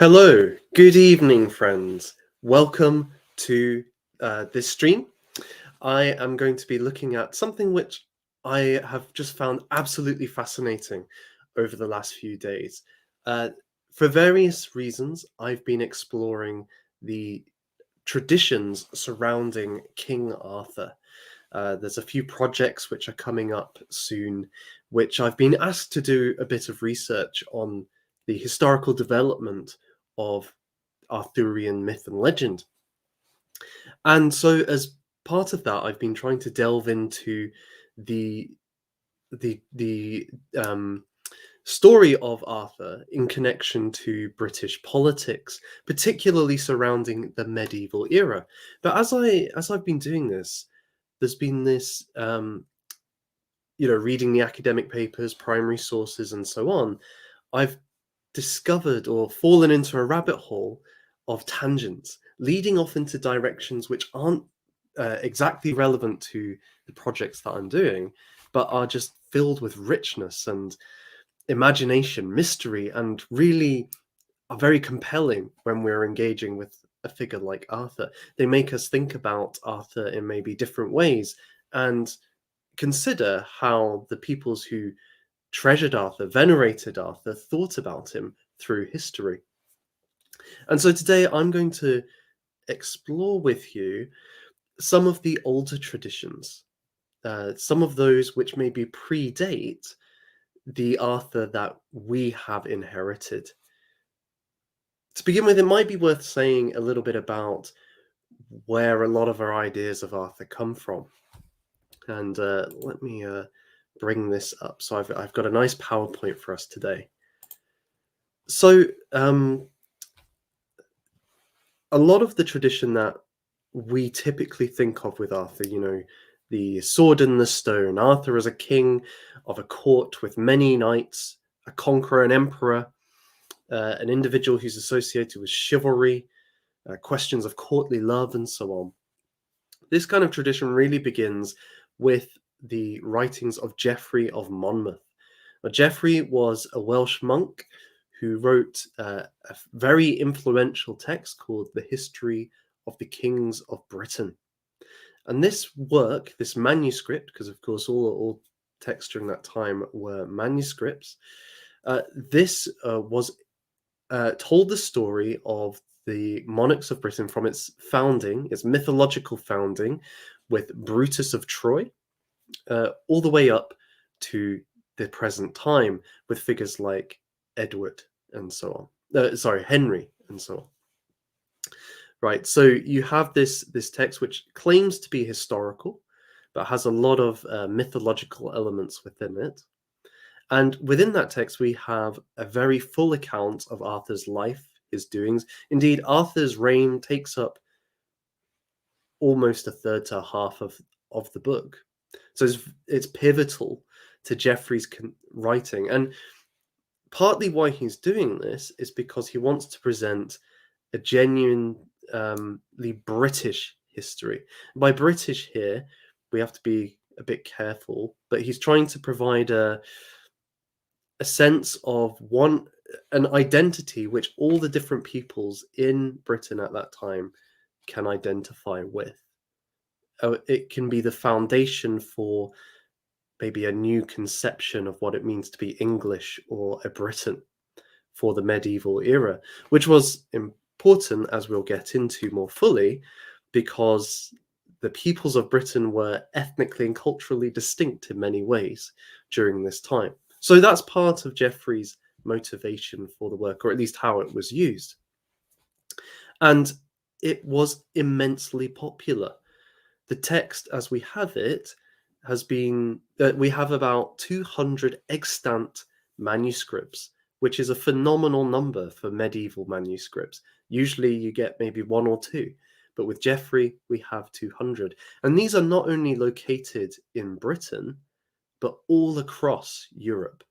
Hello, good evening, friends. Welcome to this stream. I am going to be looking at something which I have just found absolutely fascinating over the last few days. Uh, for various reasons, I've been exploring the traditions surrounding King Arthur. There's a few projects which are coming up soon, which I've been asked to do a bit of research on the historical development of Arthurian myth and legend. And so as part of that, I've been trying to delve into the the story of Arthur in connection to British politics, particularly surrounding the medieval era. But as I've been doing this, there's been this reading the academic papers, primary sources, and so on. I've discovered or fallen into a rabbit hole of tangents leading off into directions which aren't exactly relevant to the projects that I'm doing, but are just filled with richness and imagination, mystery, and really are very compelling when we're engaging with a figure like Arthur. They make us think about Arthur in maybe different ways and consider how the peoples who treasured Arthur, venerated Arthur, thought about him through history. And so today I'm going to explore with you some of the older traditions, some of those which maybe predate the Arthur that we have inherited. To begin with, it might be worth saying a little bit about where a lot of our ideas of Arthur come from. And let me bring this up. So I've got a nice PowerPoint for us today. So a lot of the tradition that we typically think of with Arthur, the sword and the stone, Arthur as a king of a court with many knights, a conqueror, an emperor, an individual who's associated with chivalry, questions of courtly love, and so on. This kind of tradition really begins with the writings of Geoffrey of Monmouth. Now, Geoffrey was a Welsh monk who wrote a very influential text called The History of the Kings of Britain. And this work, this manuscript, because of course all texts during that time were manuscripts, this was told the story of the monarchs of Britain from its founding, its mythological founding, with Brutus of Troy, all the way up to the present time, with figures like Edward and so on. Henry and so on. Right, so you have this text which claims to be historical, but has a lot of mythological elements within it. And within that text, we have a very full account of Arthur's life, his doings. Indeed, Arthur's reign takes up almost a third to a half of the book. So it's pivotal to Geoffrey's writing. And partly why he's doing this is because he wants to present a genuinely British history. By British here, we have to be a bit careful, but he's trying to provide a sense of an identity which all the different peoples in Britain at that time can identify with. It can be the foundation for maybe a new conception of what it means to be English or a Briton for the medieval era, which was important, as we'll get into more fully, because the peoples of Britain were ethnically and culturally distinct in many ways during this time. So that's part of Geoffrey's motivation for the work, or at least how it was used. And it was immensely popular. The text, as we have it, has been, we have about 200 extant manuscripts, which is a phenomenal number for medieval manuscripts. Usually you get maybe one or two, but with Geoffrey, we have 200. And these are not only located in Britain, but all across Europe,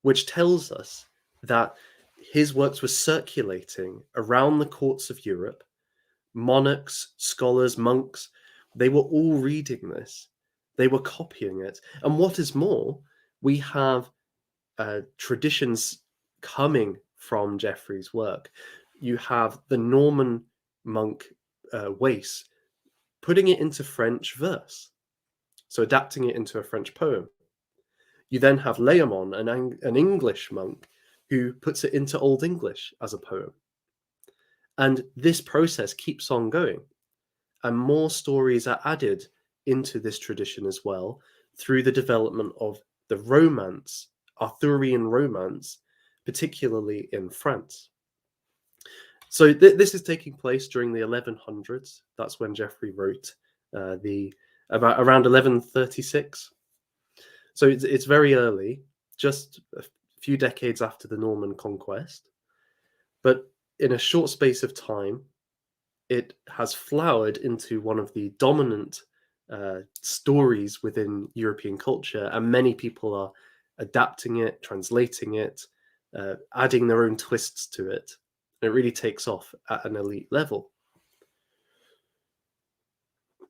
which tells us that his works were circulating around the courts of Europe. Monarchs, scholars, monks, they were all reading this. They were copying it. And what is more, we have traditions coming from Geoffrey's work. You have the Norman monk Wace putting it into French verse, so adapting it into a French poem. You then have Layamon, an English monk, who puts it into Old English as a poem. And this process keeps on going. And more stories are added into this tradition as well through the development of the romance, Arthurian romance, particularly in France. So this is taking place during the 1100s. That's when Geoffrey wrote about around 1136. So it's very early, just a few decades after the Norman conquest. But in a short space of time, it has flowered into one of the dominant stories within European culture, and many people are adapting it, translating it, adding their own twists to it. And it really takes off at an elite level.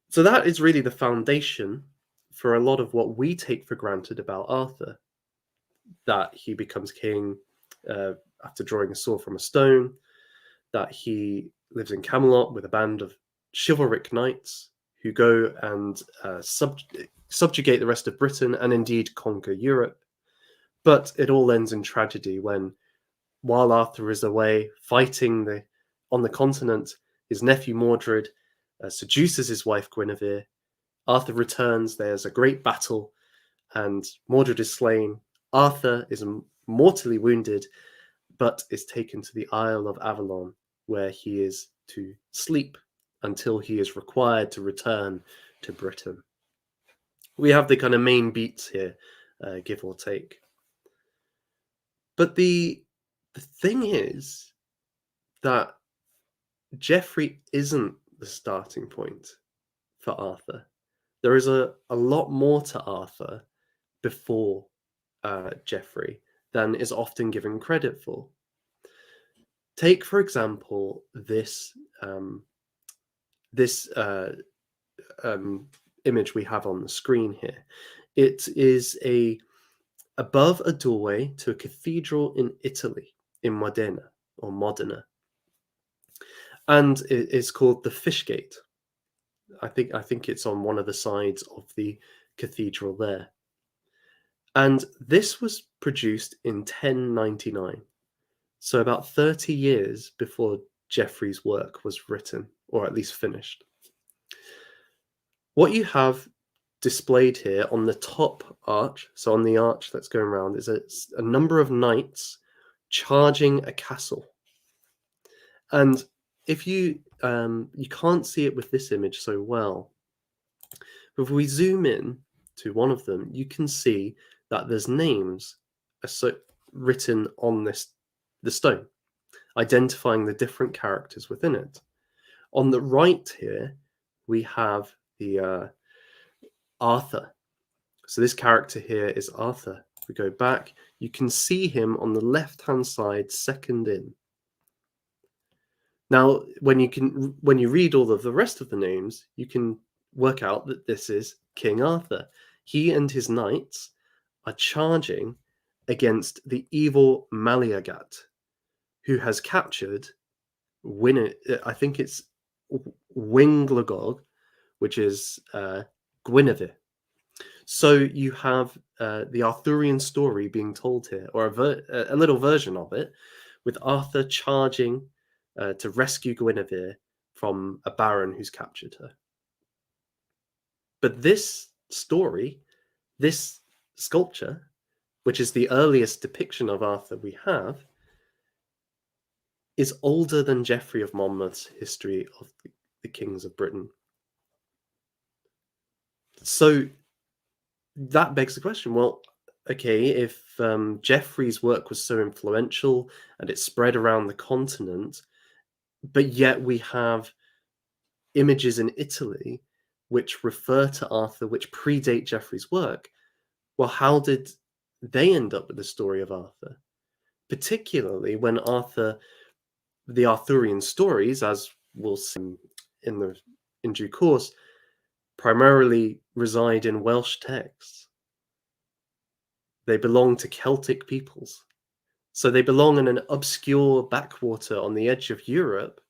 So that is really the foundation for a lot of what we take for granted about Arthur, that he becomes king after drawing a sword from a stone, that he lives in Camelot with a band of chivalric knights who go and subjugate the rest of Britain and indeed conquer Europe. But it all ends in tragedy when, while Arthur is away fighting on the continent, his nephew Mordred seduces his wife Guinevere. Arthur returns, there's a great battle, and Mordred is slain. Arthur is mortally wounded, but is taken to the Isle of Avalon, where he is to sleep until he is required to return to Britain. We have the kind of main beats here, give or take. But the thing is that Geoffrey isn't the starting point for Arthur. There is a lot more to Arthur before Geoffrey than is often given credit for. Take, for example, this image we have on the screen here. It is above a doorway to a cathedral in Italy, in Modena, or Modena. And it is called the Fish Gate. I think it's on one of the sides of the cathedral there. And this was produced in 1099, so about 30 years before Geoffrey's work was written, or at least finished. What you have displayed here on the top arch, so on the arch that's going around, is a number of knights charging a castle. And if you can't see it with this image so well, but if we zoom in to one of them, you can see that there's names written on the stone, identifying the different characters within it. On the right here, we have the Arthur. So this character here is Arthur. If we go back, you can see him on the left-hand side, second in. Now, when you read all of the rest of the names, you can work out that this is King Arthur. He and his knights are charging against the evil Maliagat, who has captured I think it's Winglagog, which is Guinevere. So you have the Arthurian story being told here, or a little version of it, with Arthur charging to rescue Guinevere from a baron who's captured her. But this story, this sculpture, which is the earliest depiction of Arthur we have, is older than Geoffrey of Monmouth's history of the kings of Britain. So that begs the question, well, okay, if Geoffrey's work was so influential and it spread around the continent, but yet we have images in Italy which refer to Arthur, which predate Geoffrey's work, well, how did they end up with the story of Arthur? Particularly when the Arthurian stories, as we'll see in due course, primarily reside in Welsh texts. They belong to Celtic peoples. So they belong in an obscure backwater on the edge of Europe.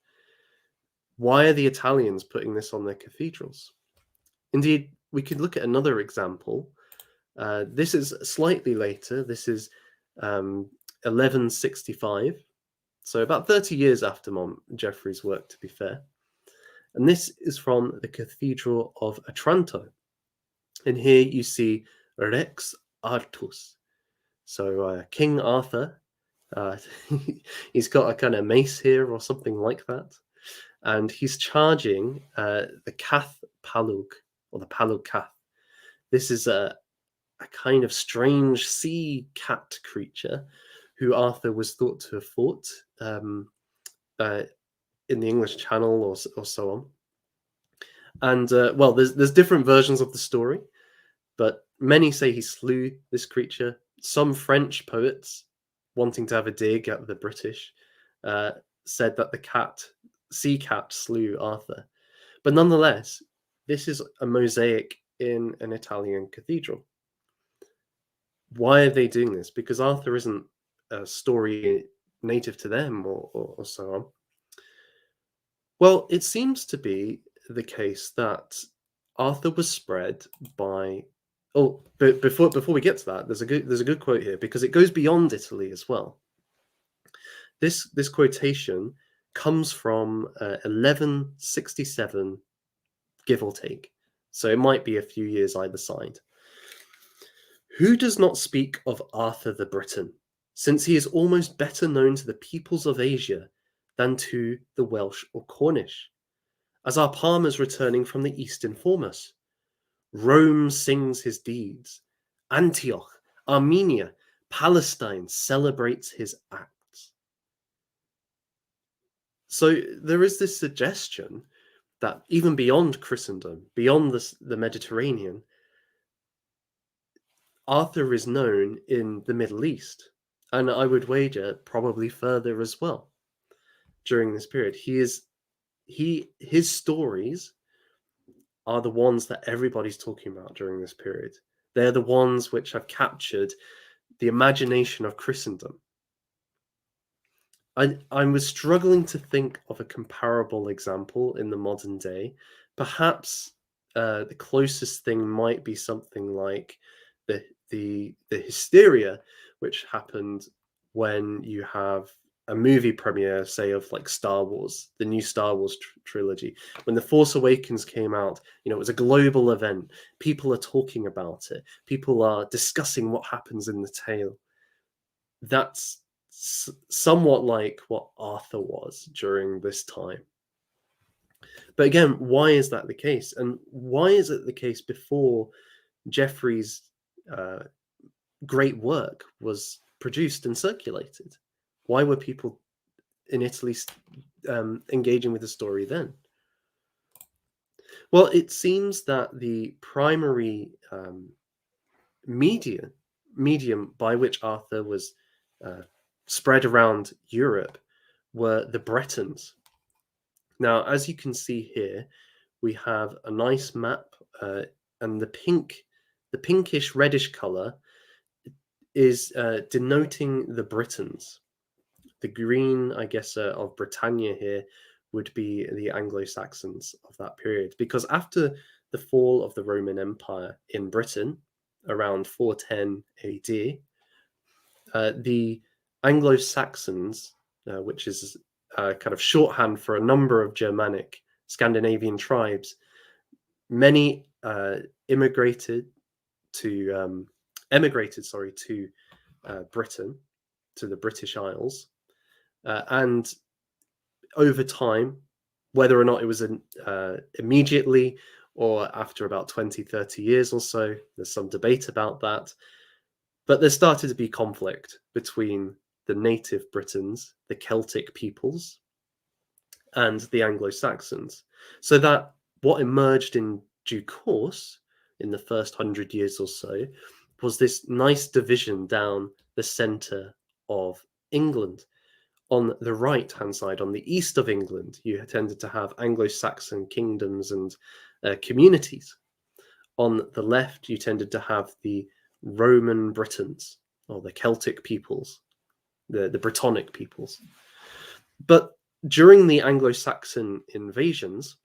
Why are the Italians putting this on their cathedrals? Indeed, we could look at another example. This is slightly later. This is 1165, so about 30 years after Geoffrey's work, to be fair. And this is from the Cathedral of Otranto. And here you see Rex Artus. So King Arthur, he's got a kind of mace here or something like that. And he's charging the Cath Palug, or the Palug Cath. This is a kind of strange sea cat creature who Arthur was thought to have fought in the English Channel or so on. And well, there's different versions of the story, but many say he slew this creature. Some French poets, wanting to have a dig at the British, said that the sea cat slew Arthur. But nonetheless, this is a mosaic in an Italian cathedral. Why are they doing this? Because Arthur isn't a story native to them or so on. Well, it seems to be the case that Arthur was spread by. Oh, but before we get to that, there's a good quote here, because it goes beyond Italy as well. This quotation comes from 1167, give or take. So it might be a few years either side. Who does not speak of Arthur the Briton, since he is almost better known to the peoples of Asia than to the Welsh or Cornish, as our palmers returning from the east inform us. Rome sings his deeds. Antioch, Armenia, Palestine celebrates his acts. So there is this suggestion that even beyond Christendom, beyond the Mediterranean, Arthur is known in the Middle East, and I would wager probably further as well during this period. His stories are the ones that everybody's talking about during this period. They're the ones which have captured the imagination of Christendom. I was struggling to think of a comparable example in the modern day. Perhaps the closest thing might be something like the hysteria which happened when you have a movie premiere, say, of like Star Wars, the new Star Wars trilogy. When The Force Awakens came out, it was a global event. People are talking about it. People are discussing what happens in the tale. That's somewhat like what Arthur was during this time. But again, why is that the case? And why is it the case before Geoffrey's great work was produced and circulated? Why were people in Italy engaging with the story then? Well, it seems that the primary medium by which Arthur was spread around Europe were the Bretons. Now, as you can see here, we have a nice map, and the pinkish reddish color is denoting the Britons. The green, I guess, of Britannia here would be the Anglo-Saxons of that period, because after the fall of the Roman Empire in Britain around 410 AD, the Anglo-Saxons, which is kind of shorthand for a number of Germanic Scandinavian tribes, many emigrated to Britain, to the British Isles, and over time, whether or not it was immediately or after about 20-30 years or so, there's some debate about that, but there started to be conflict between the native Britons, the Celtic peoples, and the Anglo-Saxons. So that what emerged in due course in the first 100 years or so was this nice division down the center of England. On the right-hand side, on the east of England, you tended to have Anglo-Saxon kingdoms and communities. On the left, you tended to have the Roman Britons, or the Celtic peoples, the Brittonic peoples. But during the Anglo-Saxon invasions,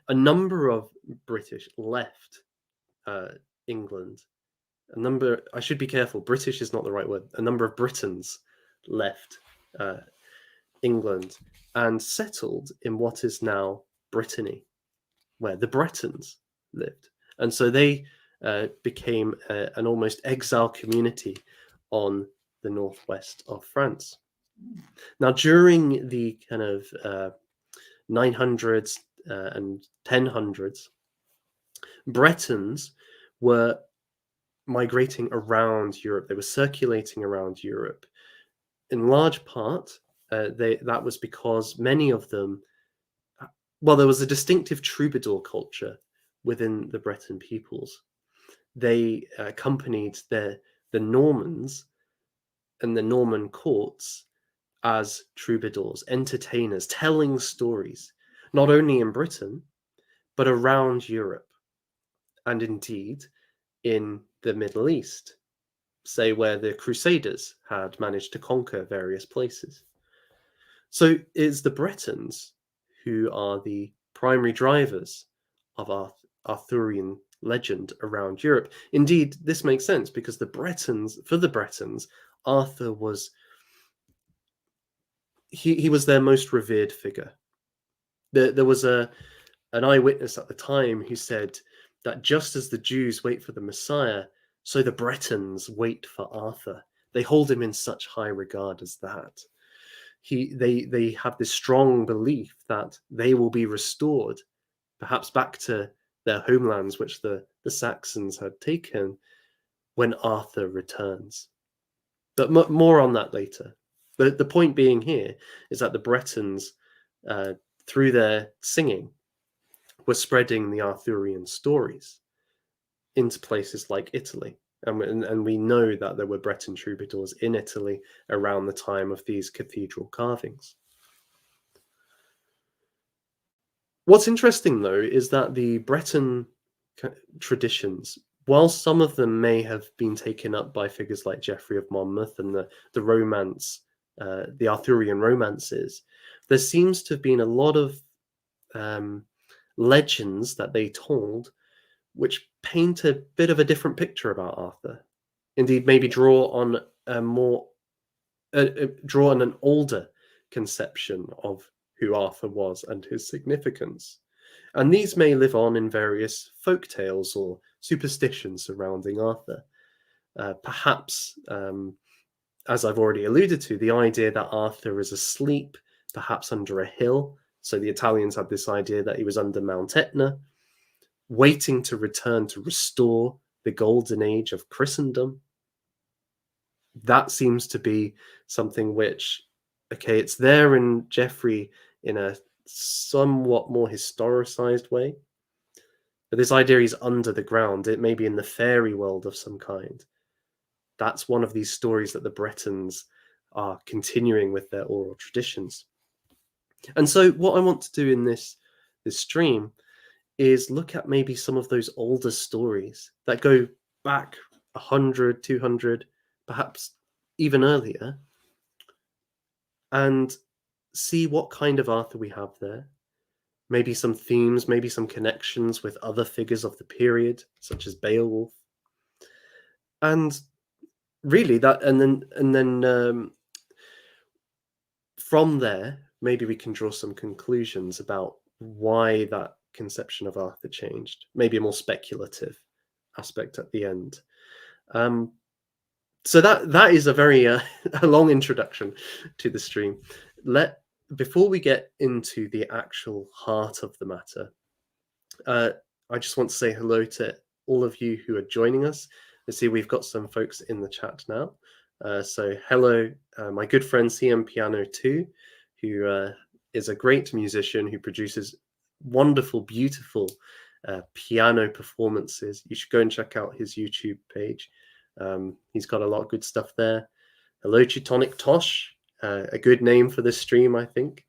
a number of British left England. I should be careful, British is not the right word. A number of Britons left England and settled in what is now Brittany, where the Bretons lived. And so they became an almost exile community on the northwest of France. Now, during the kind of 900s and 1000s, Bretons were migrating around Europe. They were circulating around Europe. In large part, that was because many of them, well, there was a distinctive troubadour culture within the Breton peoples. They accompanied the Normans and the Norman courts as troubadours, entertainers, telling stories, not only in Britain, but around Europe, and indeed in the Middle East, say where the Crusaders had managed to conquer various places. So it's the Bretons who are the primary drivers of Arthurian legend around Europe. Indeed, this makes sense because for the Bretons, Arthur was he was their most revered figure. There was an eyewitness at the time who said that just as the Jews wait for the Messiah, so the Bretons wait for Arthur. They hold him in such high regard as that. They have this strong belief that they will be restored, perhaps back to their homelands, which the Saxons had taken, when Arthur returns. But more on that later. The point being here is that the Bretons, through their singing, were spreading the Arthurian stories into places like Italy. And we know that there were Breton troubadours in Italy around the time of these cathedral carvings. What's interesting, though, is that the Breton traditions, while some of them may have been taken up by figures like Geoffrey of Monmouth and the romance, the Arthurian romances, there seems to have been a lot of legends that they told which paint a bit of a different picture about Arthur. Indeed, maybe draw on an older conception of who Arthur was and his significance. And these may live on in various folk tales or superstitions surrounding Arthur. Perhaps, as I've already alluded to, the idea that Arthur is asleep, perhaps under a hill. So the Italians had this idea that he was under Mount Etna, waiting to return to restore the golden age of Christendom. That seems to be something which, okay, it's there in Geoffrey in a somewhat more historicized way. But this idea he's under the ground, it may be in the fairy world of some kind. That's one of these stories that the Bretons are continuing with their oral traditions. And so what I want to do in this stream is look at maybe some of those older stories that go back 100, 200, perhaps even earlier, and see what kind of Arthur we have there. Maybe some themes, maybe some connections with other figures of the period, such as Beowulf. And really and then from there, maybe we can draw some conclusions about why that conception of Arthur changed, maybe a more speculative aspect at the end. So that is a very a long introduction to the stream. Before we get into the actual heart of the matter, I just want to say hello to all of you who are joining us. I see we've got some folks in the chat now. So hello, my good friend CM Piano 2, who is a great musician who produces wonderful, beautiful piano performances. You should go and check out his YouTube page. He's got a lot of good stuff there. Hello, Teutonic Tosh, a good name for this stream, I think.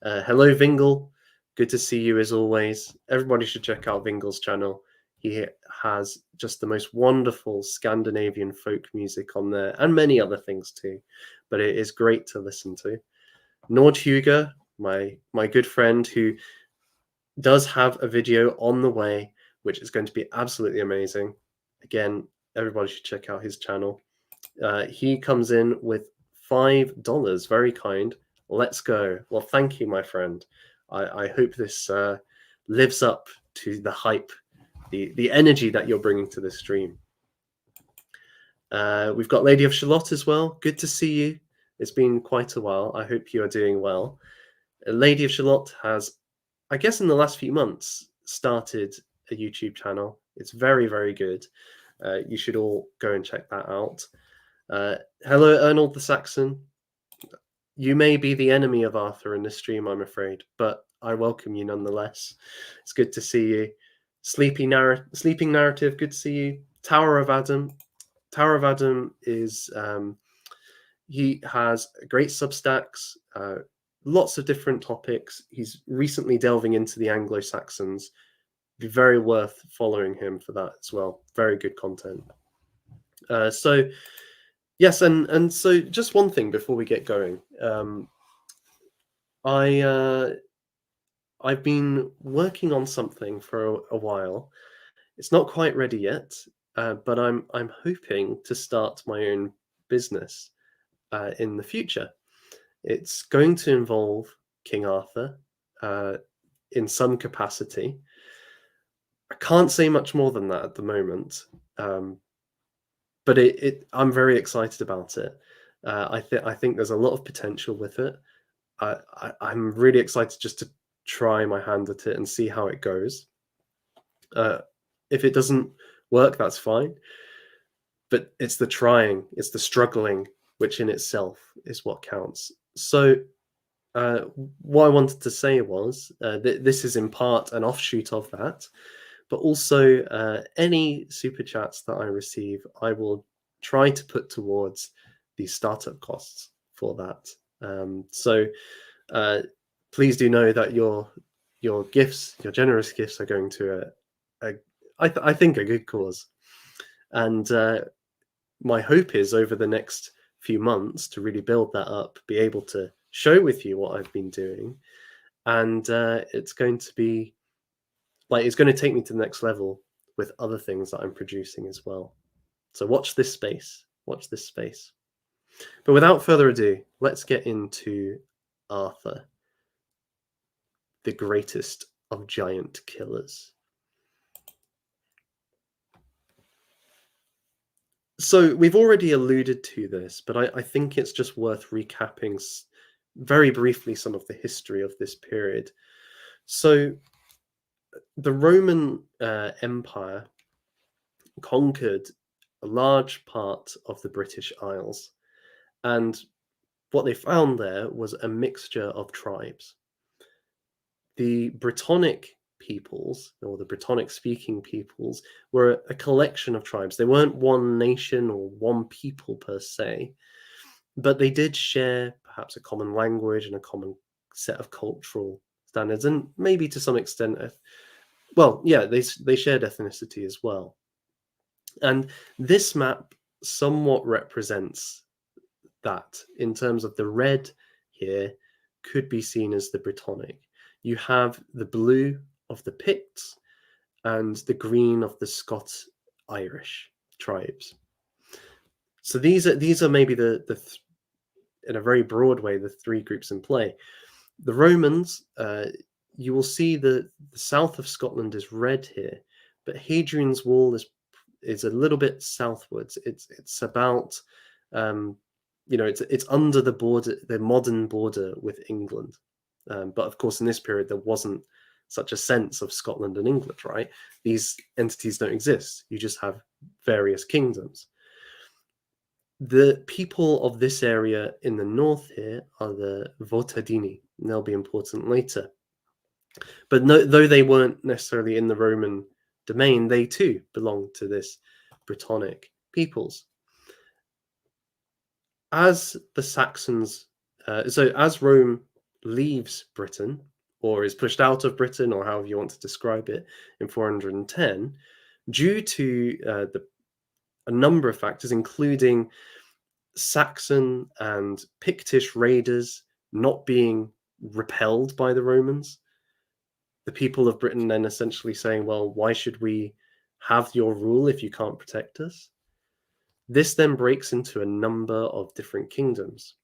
Hello, Vingle. Good to see you as always. Everybody should check out Vingle's channel. He has just the most wonderful Scandinavian folk music on there and many other things too. but it is great to listen to. Nord Hugo, my good friend, who does have a video on the way, which is going to be absolutely amazing. Again, everybody should check out his channel. He comes in with $5. Very kind. Let's go. Well, thank you, my friend. I hope this lives up to the hype, the energy that you're bringing to this stream. We've got Lady of Shalott as well. Good to see you. It's been quite a while. I hope you are doing well. Lady of Shalott has, I guess, in the last few months, started a YouTube channel. It's very, very good. You should all go and check that out. Hello, Ernald the Saxon. You may be the enemy of Arthur in this stream, I'm afraid, but I welcome you nonetheless. It's good to see you. Sleeping Narrative, good to see you. Tower of Adam. Tower of Adam is, he has great Substacks, lots of different topics. He's recently delving into the Anglo-Saxons. Be very worth following him for that as well. Very good content. So yes, and so just one thing before we get going. I've been working on something for a while. It's not quite ready yet, but I'm hoping to start my own business in the future. It's going to involve King Arthur in some capacity. I can't say much more than that at the moment, but I'm very excited about it. I think there's a lot of potential with it. I'm really excited just to try my hand at it and see how it goes. If it doesn't work, that's fine. But it's the trying, it's the struggling, which in itself is what counts. So what I wanted to say was this is in part an offshoot of that, but also any super chats that I receive, I will try to put towards the startup costs for that. So please do know that your gifts, your generous gifts, are going to I think a good cause. And my hope is over the next few months to really build that up, be able to show with you what I've been doing, and it's going to be like, it's going to take me to the next level with other things that I'm producing as well. So watch this space. Watch this space. But without further ado, let's get into Arthur, the greatest of giant killers. So we've already alluded to this, but I think it's just worth recapping very briefly some of the history of this period. So the Roman Empire conquered a large part of the British Isles, and what they found there was a mixture of tribes. The Brittonic peoples, or the Brittonic speaking peoples, were a collection of tribes. They weren't one nation or one people per se, but they did share perhaps a common language and a common set of cultural standards, and maybe to some extent, well, yeah, they shared ethnicity as well. And this map somewhat represents that, in terms of the red here could be seen as the Brittonic. You have the blue of the Picts and the green of the Scots-Irish tribes. So these are maybe in a very broad way, the three groups in play. The Romans, you will see the south of Scotland is red here, but Hadrian's Wall is a little bit southwards. It's about it's under the border, the modern border with England. But of course, in this period, there wasn't such a sense of Scotland and England, right? These entities don't exist. You just have various kingdoms. The people of this area in the north here are the Votadini, and they'll be important later. But though they weren't necessarily in the Roman domain, they too belonged to this Brittonic peoples. As the Saxons, so as Rome leaves Britain, or is pushed out of Britain, or however you want to describe it, in 410, due to a number of factors, including Saxon and Pictish raiders not being repelled by the Romans. The people of Britain then essentially saying, well, why should we have your rule if you can't protect us? This then breaks into a number of different kingdoms.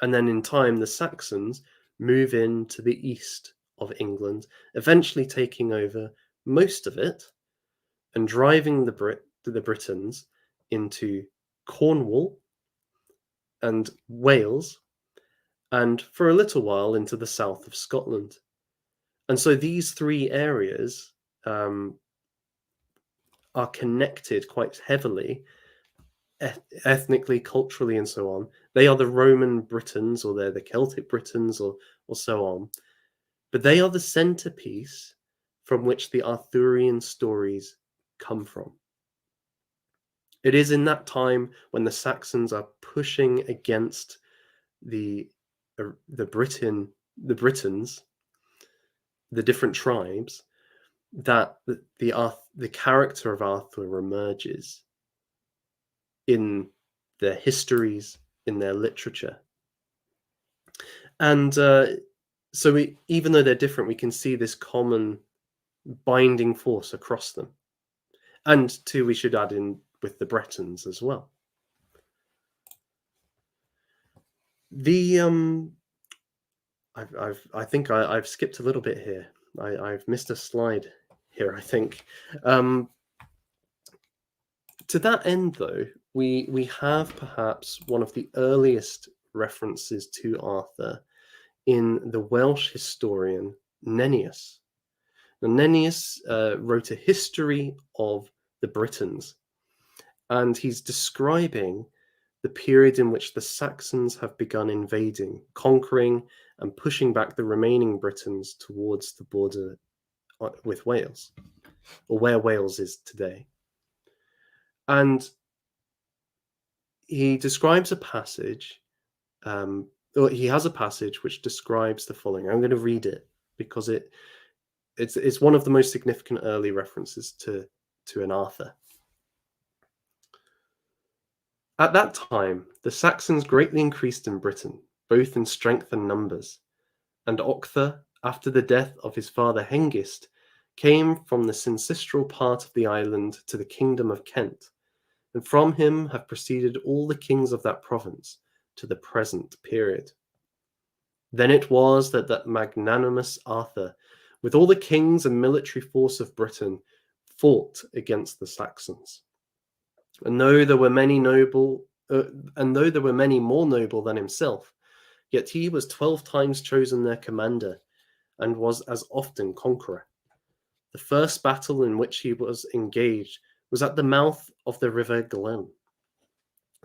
And then in time, the Saxons move into the east of England, eventually taking over most of it and driving the Britons into Cornwall and Wales, and for a little while into the south of Scotland. And so these three areas are connected quite heavily, ethnically, culturally, and so on. They are the Roman Britons, or they're the Celtic Britons, or so on. But they are the centerpiece from which the Arthurian stories come from. It is in that time when the Saxons are pushing against the Britons, the different tribes, that the character of Arthur emerges in their histories, in their literature. And so even though they're different, we can see this common binding force across them. And too, we should add in with the Bretons as well. I think I've skipped a little bit here. I've missed a slide here, I think. To that end, though, we have perhaps one of the earliest references to Arthur in the Welsh historian Nennius. Now, Nennius wrote a history of the Britons, and he's describing the period in which the Saxons have begun invading, conquering, and pushing back the remaining Britons towards the border with Wales, or where Wales is today. And he describes a passage, he has a passage which describes the following. I'm going to read it because it's one of the most significant early references to an Arthur. At that time, the Saxons greatly increased in Britain, both in strength and numbers, and Octher, after the death of his father Hengist, came from the ancestral part of the island to the kingdom of Kent, and from him have proceeded all the kings of that province to the present period. Then it was that magnanimous Arthur, with all the kings and military force of Britain, fought against the Saxons. And though there were many more noble than himself, yet he was 12 times chosen their commander, and was as often conqueror. The first battle in which he was engaged was at the mouth of the river Glen.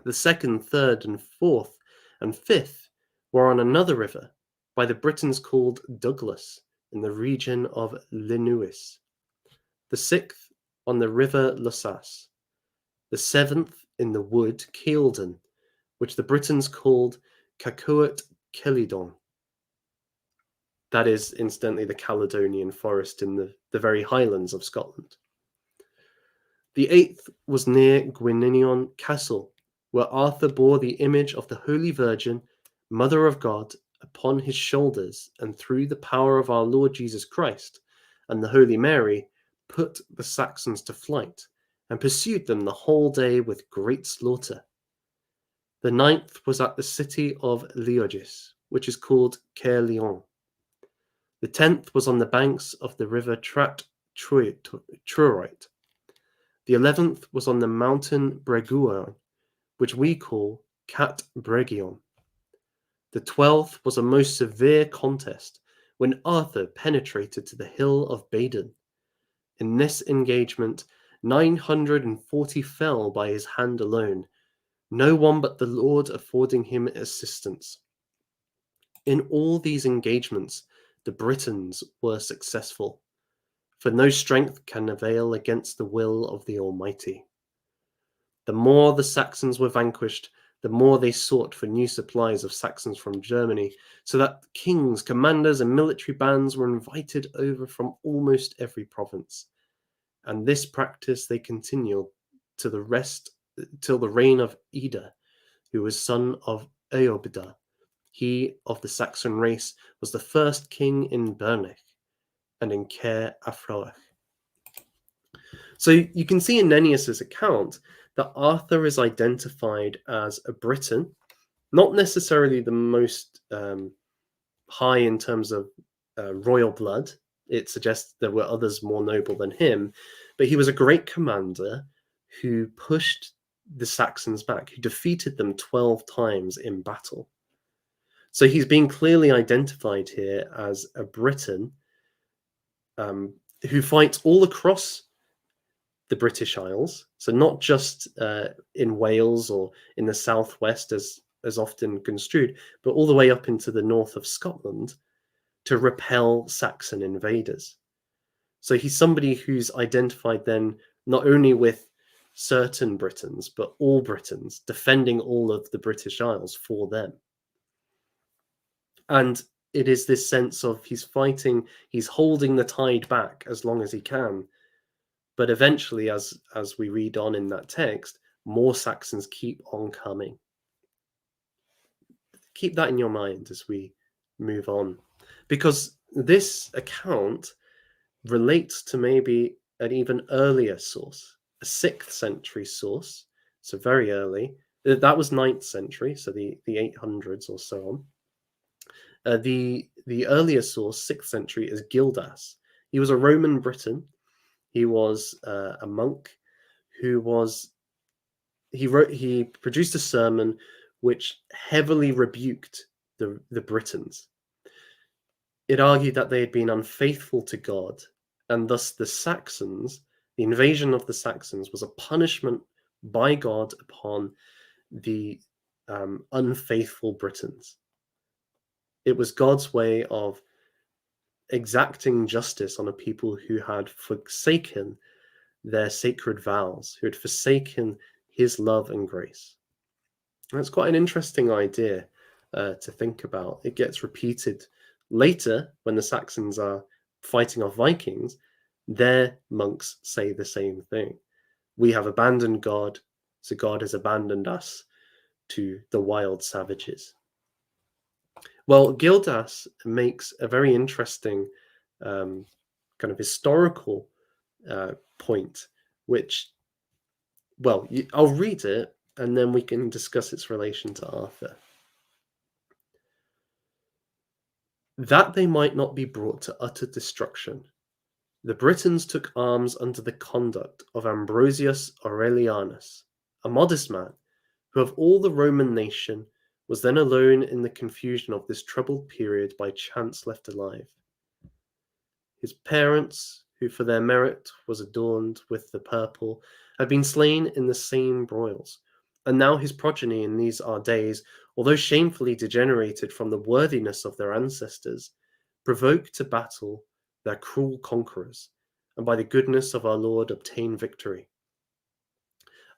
The second, third, and fourth, and fifth were on another river, by the Britons called Douglas, in the region of Linuis. The sixth on the river Lussas. The seventh in the wood Kielden, which the Britons called Cacuat Celidon. That is, incidentally, the Caledonian forest in the very highlands of Scotland. The eighth was near Gwyninion Castle, where Arthur bore the image of the Holy Virgin, Mother of God, upon his shoulders, and through the power of our Lord Jesus Christ and the Holy Mary, put the Saxons to flight, and pursued them the whole day with great slaughter. The ninth was at the city of Leogis, which is called Caerleon. The 10th was on the banks of the river Truroit. The 11th was on the mountain Breguon, which we call Cat Bregion. The 12th was a most severe contest, when Arthur penetrated to the hill of Baden. In this engagement, 940 fell by his hand alone, no one but the Lord affording him assistance. In all these engagements, the Britons were successful, for no strength can avail against the will of the Almighty. The more the Saxons were vanquished, the more they sought for new supplies of Saxons from Germany, so that kings, commanders, and military bands were invited over from almost every province. And this practice they continued till the reign of Ida, who was son of Eobda. He of the Saxon race was the first king in Bernich and in Caer Afroach. So you can see in Nennius's account that Arthur is identified as a Briton, not necessarily the most high in terms of royal blood. It suggests there were others more noble than him, but he was a great commander who pushed the Saxons back, who defeated them 12 times in battle. So he's being clearly identified here as a Briton who fights all across the British Isles, so not just in Wales or in the southwest as often construed, but all the way up into the north of Scotland to repel Saxon invaders. So he's somebody who's identified then not only with certain Britons, but all Britons, defending all of the British Isles for them. And it is this sense of he's fighting, he's holding the tide back as long as he can. But eventually, as we read on in that text, more Saxons keep on coming. Keep that in your mind as we move on, because this account relates to maybe an even earlier source, a 6th century source, so very early. That was 9th century, so the 800s or so on. The earlier source, 6th century, is Gildas. He was a Roman Briton. He was a monk who was, he produced a sermon which heavily rebuked the Britons. It argued that they had been unfaithful to God, and thus the Saxons, the invasion of the Saxons, was a punishment by God upon the unfaithful Britons. It was God's way of exacting justice on a people who had forsaken their sacred vows, who had forsaken his love and grace. That's quite an interesting idea to think about. It gets repeated later when the Saxons are fighting off Vikings. Their monks say the same thing. We have abandoned God, so God has abandoned us to the wild savages. Well, Gildas makes a very interesting kind of historical point, which, well, I'll read it and then we can discuss its relation to Arthur. That they might not be brought to utter destruction, the Britons took arms under the conduct of Ambrosius Aurelianus, a modest man, who of all the Roman nation was then alone in the confusion of this troubled period by chance left alive. His parents, who for their merit was adorned with the purple, had been slain in the same broils, and now his progeny in these our days, although shamefully degenerated from the worthiness of their ancestors, provoke to battle their cruel conquerors, and by the goodness of our Lord obtain victory.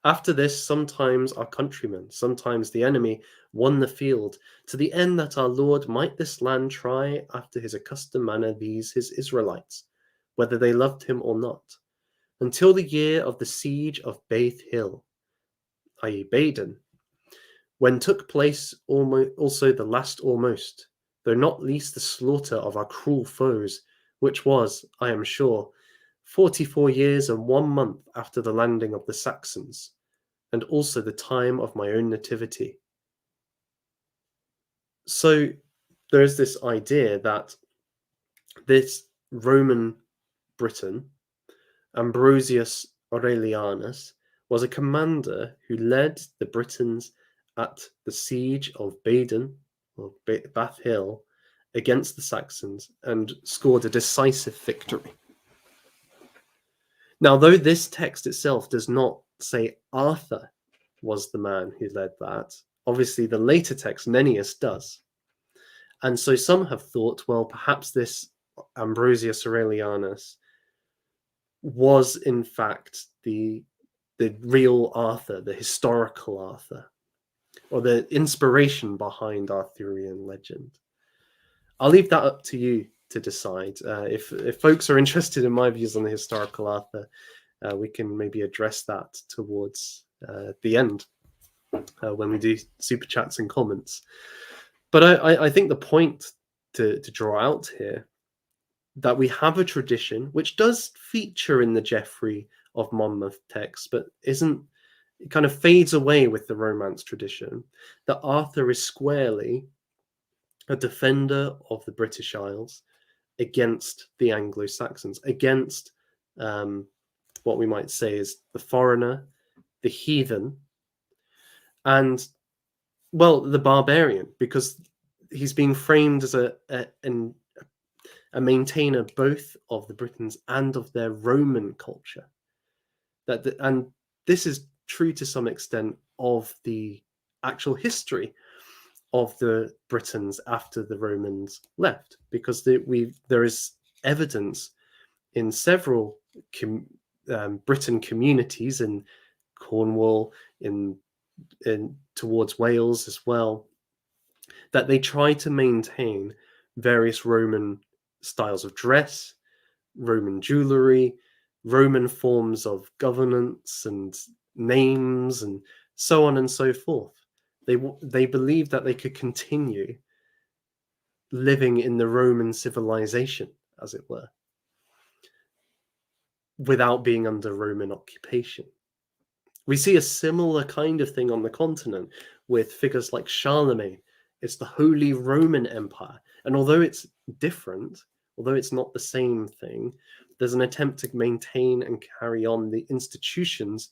After this, sometimes our countrymen, sometimes the enemy, won the field, to the end that our Lord might this land try after his accustomed manner these his Israelites, whether they loved him or not, until the year of the siege of Bath Hill, i.e. Baden, when took place also the last almost, though not least the slaughter of our cruel foes, which was, I am sure, 44 years and 1 month after the landing of the Saxons, and also the time of my own nativity. So there is this idea that this Roman Briton, Ambrosius Aurelianus, was a commander who led the Britons at the siege of Baden, or Bath Hill, against the Saxons and scored a decisive victory. Now, though this text itself does not say Arthur was the man who led that, obviously the later text, Nennius, does. And so some have thought, well, perhaps this Ambrosius Aurelianus was in fact the real Arthur, the historical Arthur, or the inspiration behind Arthurian legend. I'll leave that up to you to decide. If folks are interested in my views on the historical Arthur, we can maybe address that towards the end. when we do super chats and comments. But I think the point to draw out here, that we have a tradition which does feature in the Geoffrey of Monmouth text, but isn't, it kind of fades away with the Romance tradition, that Arthur is squarely a defender of the British Isles against the Anglo-Saxons, against what we might say is the foreigner, the heathen, and, well, the barbarian, because he's being framed as a maintainer both of the Britons and of their Roman culture. And this is true to some extent of the actual history of the Britons after the Romans left, because there is evidence in several Briton communities in Cornwall, in towards Wales as well, that they try to maintain various Roman styles of dress, Roman jewelry, Roman forms of governance and names, and so on and so forth. They believed that they could continue living in the Roman civilization, as it were, without being under Roman occupation. We see a similar kind of thing on the continent with figures like Charlemagne. It's the Holy Roman Empire. And although it's different, although it's not the same thing, there's an attempt to maintain and carry on the institutions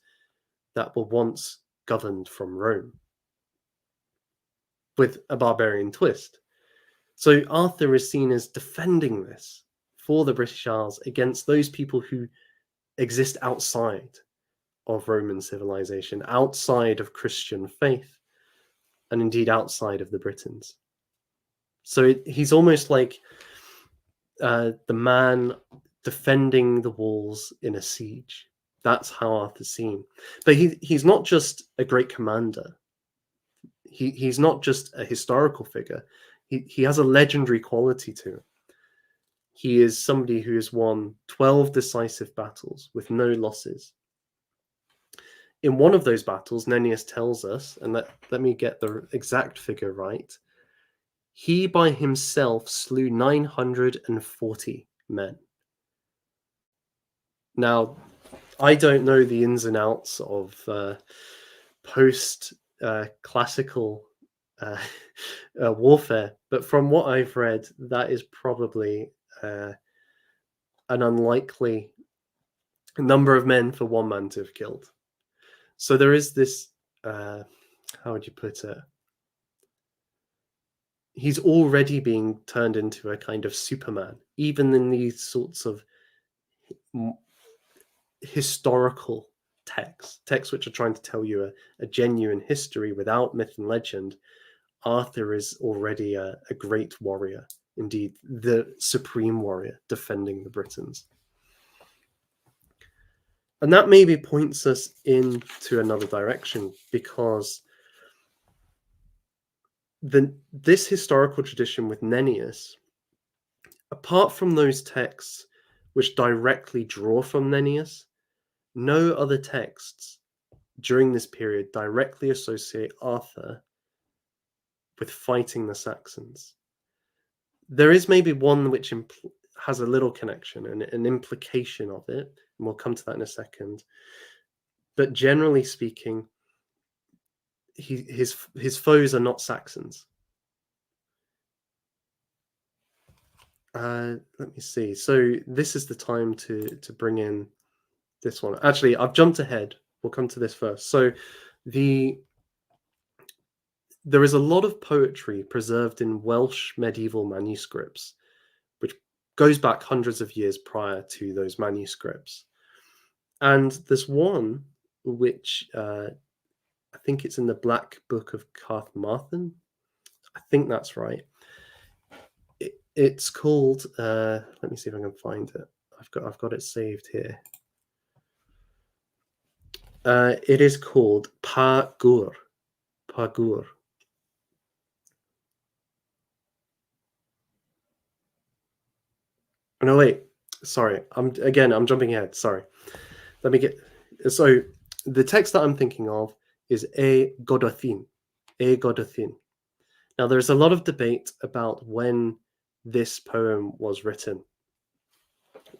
that were once governed from Rome, with a barbarian twist. So Arthur is seen as defending this for the British Isles against those people who exist outside of Roman civilization, outside of Christian faith, and indeed outside of the Britons. So he's almost like the man defending the walls in a siege. That's how Arthur's seen. But he's not just a great commander. He's not just a historical figure. He has a legendary quality to him. He is somebody who has won 12 decisive battles with no losses. In one of those battles, Nennius tells us, and let me get the exact figure right, he by himself slew 940 men. Now, I don't know the ins and outs of post-classical warfare, but from what I've read, that is probably an unlikely number of men for one man to have killed. So there is this, how would you put it? He's already being turned into a kind of Superman, even in these sorts of historical texts which are trying to tell you a genuine history without myth and legend. Arthur is already a great warrior, indeed the supreme warrior defending the Britons. And that maybe points us into another direction, because this historical tradition with Nennius, apart from those texts which directly draw from Nennius, no other texts during this period directly associate Arthur with fighting the Saxons. There is maybe one which has a little connection and an implication of it, and we'll come to that in a second. But generally speaking, his foes are not Saxons. Let me see. So this is the time to bring in this one. Actually, I've jumped ahead. We'll come to this first. So there is a lot of poetry preserved in Welsh medieval manuscripts, which goes back hundreds of years prior to those manuscripts. And there's one which I think it's in the Black Book of Carmarthen. I think that's right. It's called, let me see if I can find it. I've got it saved here. It is called Pa Gŵr. Pa Gŵr. No, wait. Sorry. I'm jumping ahead. Sorry. Let me get. So the text that I'm thinking of is E Godothin. E Godothin. Now, there's a lot of debate about when this poem was written.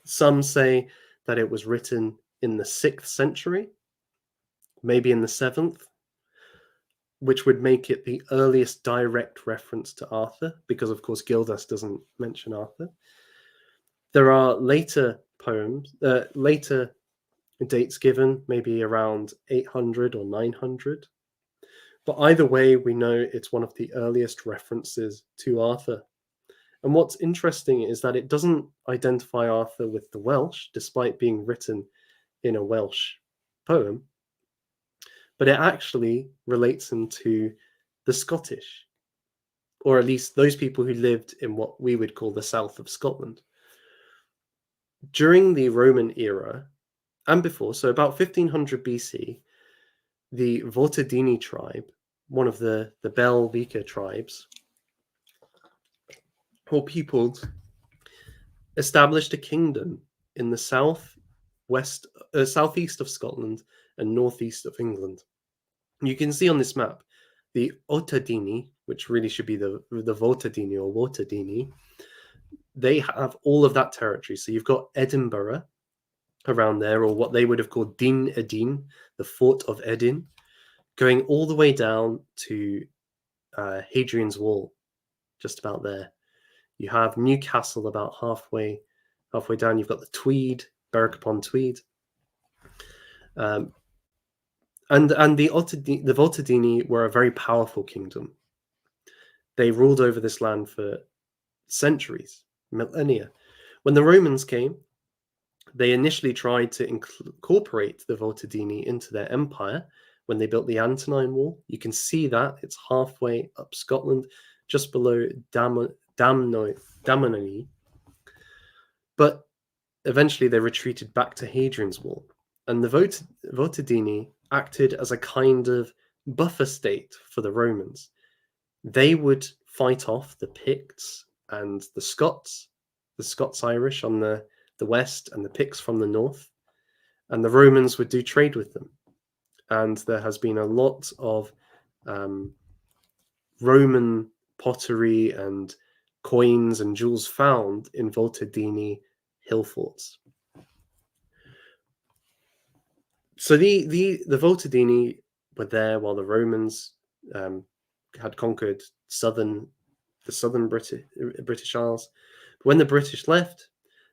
Some say that it was written in the 6th century, maybe in the 7th, which would make it the earliest direct reference to Arthur, because of course Gildas doesn't mention Arthur. There are later poems, later dates given, maybe around 800 or 900. But either way, we know it's one of the earliest references to Arthur. And what's interesting is that it doesn't identify Arthur with the Welsh, despite being written in a Welsh poem, but it actually relates him to the Scottish, or at least those people who lived in what we would call the south of Scotland. During the Roman era, and before, so about 1500 BC, the Vortodini tribe, one of the Belvica tribes, or peopled, established a kingdom in the southeast of Scotland and northeast of England. You can see on this map the Ottadini, which really should be the Vortodini or Vortodini. They have all of that territory. So you've got Edinburgh around there, or what they would have called Din Edin, the fort of Edin, going all the way down to Hadrian's Wall, just about there. You have Newcastle about halfway down. You've got the Tweed, Berwick upon Tweed, and the Vortodini were a very powerful kingdom. They ruled over this land for centuries, millennia. When the Romans came, they initially tried to incorporate the Vortodini into their empire when they built the Antonine Wall. You can see that it's halfway up Scotland, just below Damonini. But eventually they retreated back to Hadrian's Wall. And the Vortodini acted as a kind of buffer state for the Romans. They would fight off the Picts and the Scots-Irish on the west and the Picts from the north, and the Romans would do trade with them. And there has been a lot of Roman pottery and coins and jewels found in Vortodini hill forts. So the Vortodini were there while the Romans had conquered the southern British Isles. But when the British left,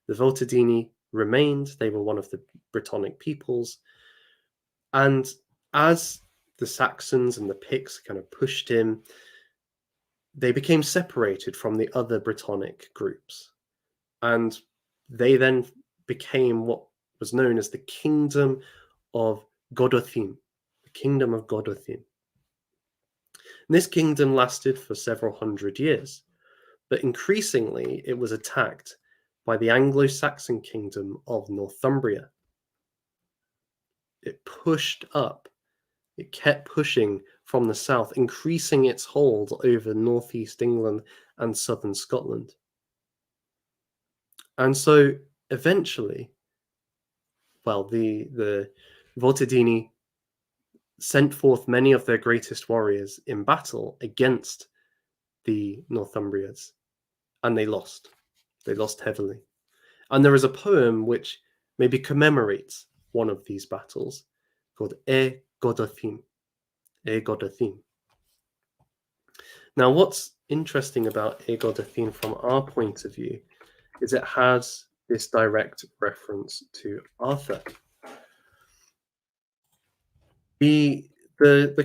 the Vortodini remained. They were one of the Brittonic peoples. And as the Saxons and the Picts kind of pushed in, they became separated from the other Brittonic groups. And they then became what was known as the Kingdom of Godothin, the Kingdom of Godothin. And this kingdom lasted for several hundred years, but increasingly it was attacked by the Anglo-Saxon kingdom of Northumbria. It pushed up, it kept pushing from the south, increasing its hold over northeast England and southern Scotland. And so eventually, well, the Vortodini sent forth many of their greatest warriors in battle against the Northumbrians, and they lost. They lost heavily. And there is a poem which maybe commemorates one of these battles called E Godothin. E Godothin. Now, what's interesting about E Godothin from our point of view is it has this direct reference to Arthur. The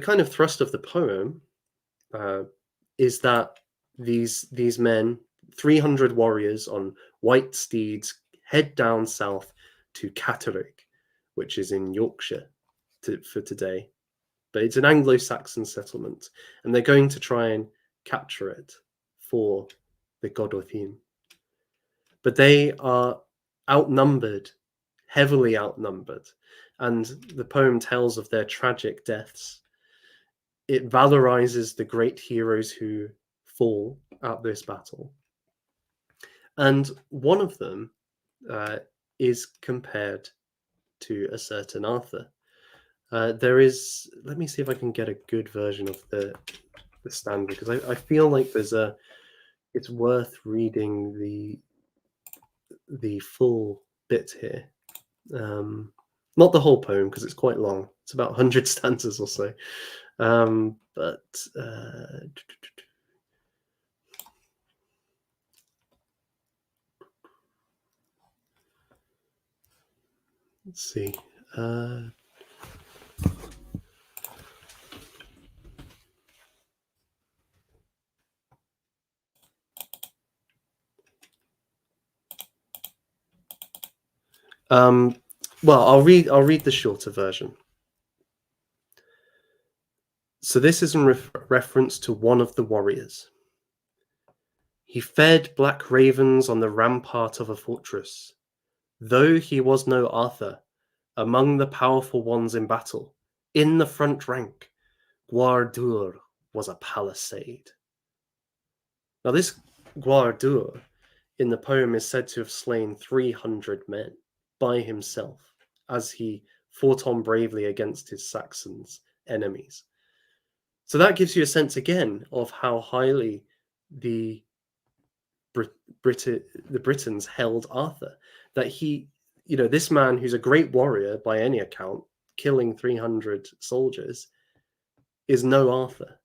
kind of thrust of the poem is that these men, 300 warriors on white steeds, head down south to Catterick, which is in Yorkshire for today. But it's an Anglo-Saxon settlement, and they're going to try and capture it for the Godothin. But they are outnumbered, heavily outnumbered, and the poem tells of their tragic deaths. It valorizes the great heroes who fall at this battle. And one of them is compared to a certain Arthur. There is. Let me see if I can get a good version of the standard, because I feel like there's a. It's worth reading the full bit here. Not the whole poem because it's quite long. It's about 100 stanzas or so. But let's see. Well, I'll read the shorter version. So this is in reference to one of the warriors. He fed black ravens on the rampart of a fortress. Though he was no Arthur, among the powerful ones in battle, in the front rank, Gwardur was a palisade. Now this Gwardur in the poem is said to have slain 300 men by himself as he fought on bravely against his Saxons enemies. So that gives you a sense again of how highly the the Britons held Arthur. That he, this man who's a great warrior by any account, killing 300 soldiers, is no Arthur.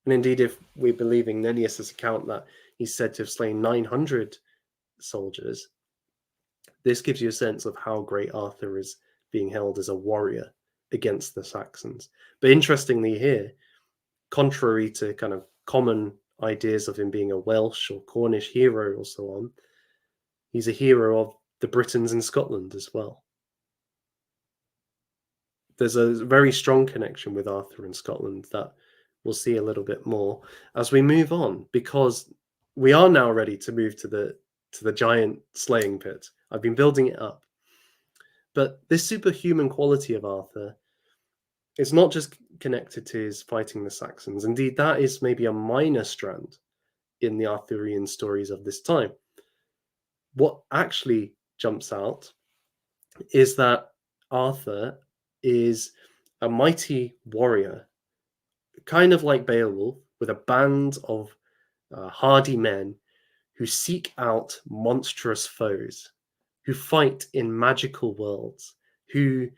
And indeed, if we're believing Nennius's account that he's said to have slain 900 soldiers, this gives you a sense of how great Arthur is being held as a warrior against the Saxons. But interestingly here, contrary to kind of common ideas of him being a Welsh or Cornish hero or so on, he's a hero of the Britons in Scotland as well. There's a very strong connection with Arthur in Scotland that we'll see a little bit more as we move on, because we are now ready to move to the giant slaying pit. I've been building it up. But this superhuman quality of Arthur is not just connected to his fighting the Saxons. Indeed, that is maybe a minor strand in the Arthurian stories of this time. What actually jumps out is that Arthur is a mighty warrior, kind of like Beowulf, with a band of hardy men who seek out monstrous foes, who fight in magical worlds, who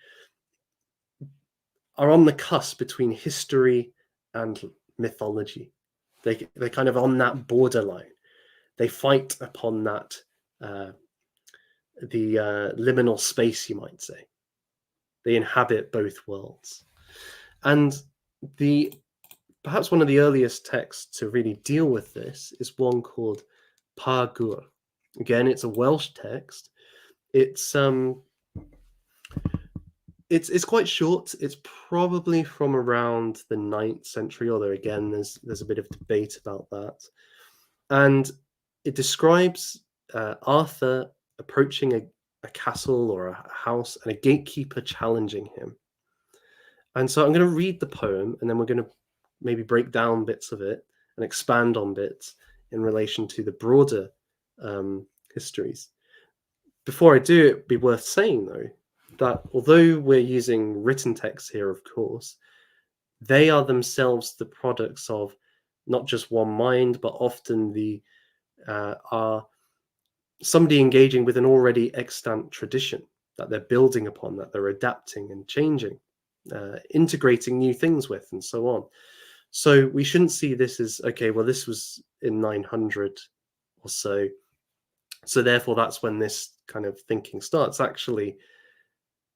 are on the cusp between history and mythology. They're kind of on that borderline. They fight upon that the liminal space, you might say. They inhabit both worlds. And perhaps one of the earliest texts to really deal with this is one called Pa Gur. Again, it's a Welsh text. It's quite short. It's probably from around the 9th century, although again, there's a bit of debate about that. And it describes Arthur approaching a castle or a house and a gatekeeper challenging him. And so I'm going to read the poem, and then we're going to maybe break down bits of it and expand on bits in relation to the broader histories. Before I do, it'd be worth saying, though, that although we're using written texts here, of course, they are themselves the products of not just one mind, but often are somebody engaging with an already extant tradition that they're building upon, that they're adapting and changing, integrating new things with, and so on. So we shouldn't see this as, okay, well, this was in 900 or so, so therefore that's when this kind of thinking starts. Actually,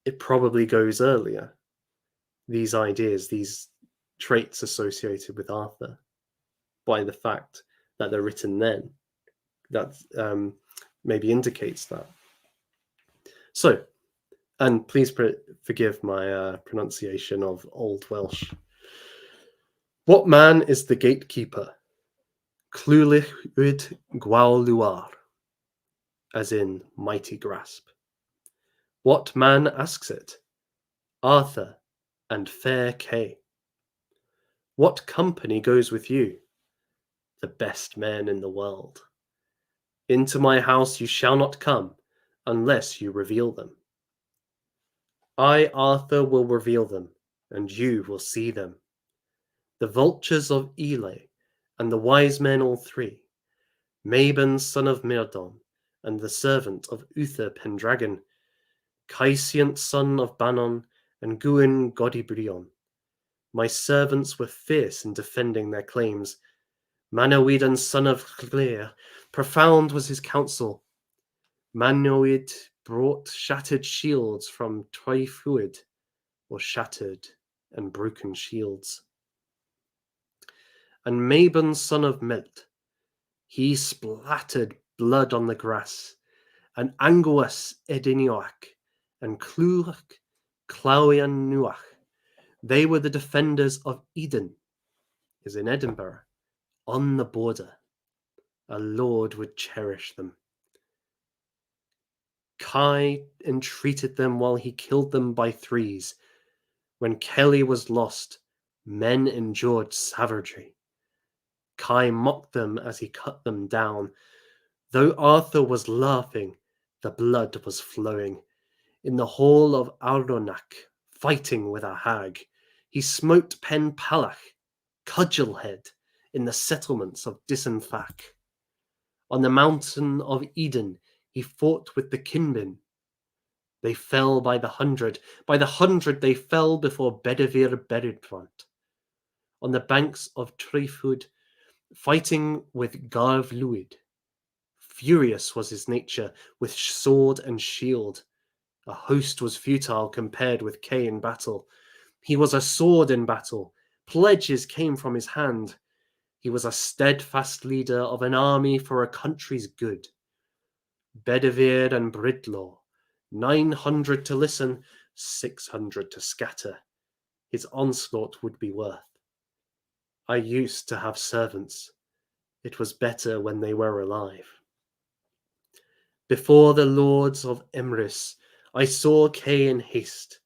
it probably goes earlier. These ideas, these traits associated with Arthur, by the fact that they're written then, that maybe indicates that. So, and please forgive my pronunciation of Old Welsh. What man is the gatekeeper? Clwylich ud gwawluar, as in mighty grasp. What man asks it? Arthur and fair Kay. What company goes with you? The best men in the world. Into my house you shall not come unless you reveal them. I, Arthur, will reveal them, and you will see them. The vultures of Ely, and the wise men all three, Mabon son of Myrdon, and the servant of Uther Pendragon, Caesiant son of Banon, and Gwyn Godibrion. My servants were fierce in defending their claims. Manawydan son of Llŷr, profound was his counsel. Manawyd brought shattered shields from Twyfwyd, or shattered and broken shields. And Mabon son of Melt, he splattered blood on the grass, and Anguas Edinioach, and Clwch Clowian Nuach. They were the defenders of Eden, is in Edinburgh, on the border. A lord would cherish them. Kai entreated them while he killed them by threes. When Kelly was lost, men endured savagery. Kai mocked them as he cut them down. Though Arthur was laughing, the blood was flowing. In the hall of Arronach, fighting with a hag, he smote Pen Palach, Cudgelhead, in the settlements of Disenfach. On the mountain of Eden, he fought with the Kinbin. They fell by the hundred they fell before Bedivere Beridfront. On the banks of Treifud, fighting with Garv Luid. Furious was his nature, with sword and shield. A host was futile compared with Kay in battle. He was a sword in battle. Pledges came from his hand. He was a steadfast leader of an army for a country's good. Bedivere and Bridlaw, 900 to listen, 600 to scatter. His onslaught would be worth. I used to have servants. It was better when they were alive. Before the lords of Emrys, I saw Kay in haste.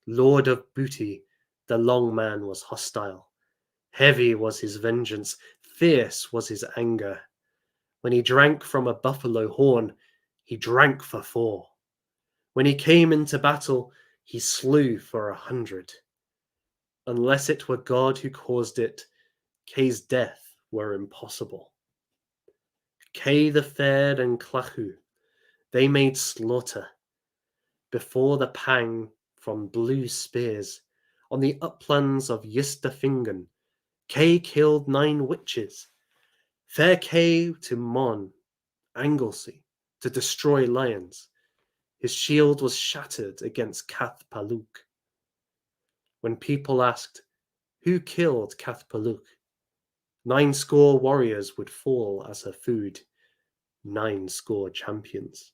Lord of booty, the long man was hostile. Heavy was his vengeance, fierce was his anger. When he drank from a buffalo horn, he drank for 4. When he came into battle, he slew for 100. Unless it were God who caused it, Kay's death were impossible. Kay the fair and Clachu, they made slaughter. Before the pang from blue spears, on the uplands of Ystafingen, Kay killed 9 witches. Fair Kay to Mon, Anglesey, to destroy lions. His shield was shattered against Cath Paluk. When people asked, who killed Cath Paluk? 90 warriors would fall as her food, 90 champions.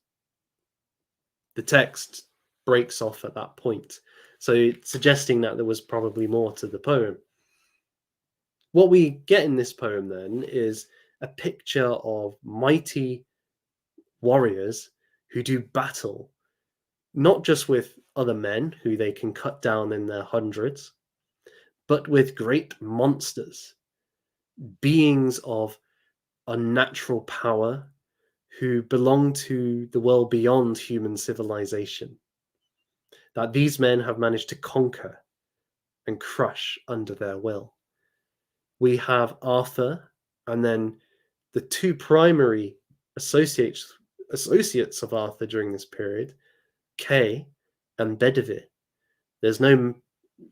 The text breaks off at that point, so suggesting that there was probably more to the poem. What we get in this poem then is a picture of mighty warriors who do battle, not just with other men who they can cut down in their hundreds, but with great monsters, beings of unnatural power who belong to the world beyond human civilization, that these men have managed to conquer and crush under their will. We have Arthur, and then the 2 primary associates of Arthur during this period, Kay and Bedivere. There's no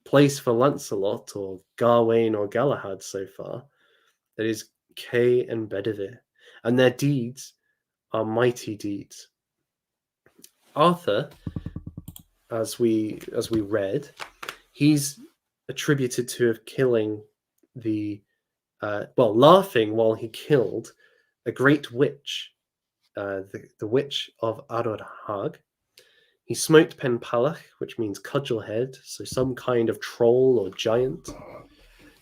place for Lancelot or Gawain or Galahad so far. That is Kay and Bedivere, and their deeds are mighty deeds. Arthur, as we read, he's attributed to have killing laughing while he killed a great witch, the witch of Arrodhag. He smote Pen Palach, which means cudgelhead, so some kind of troll or giant,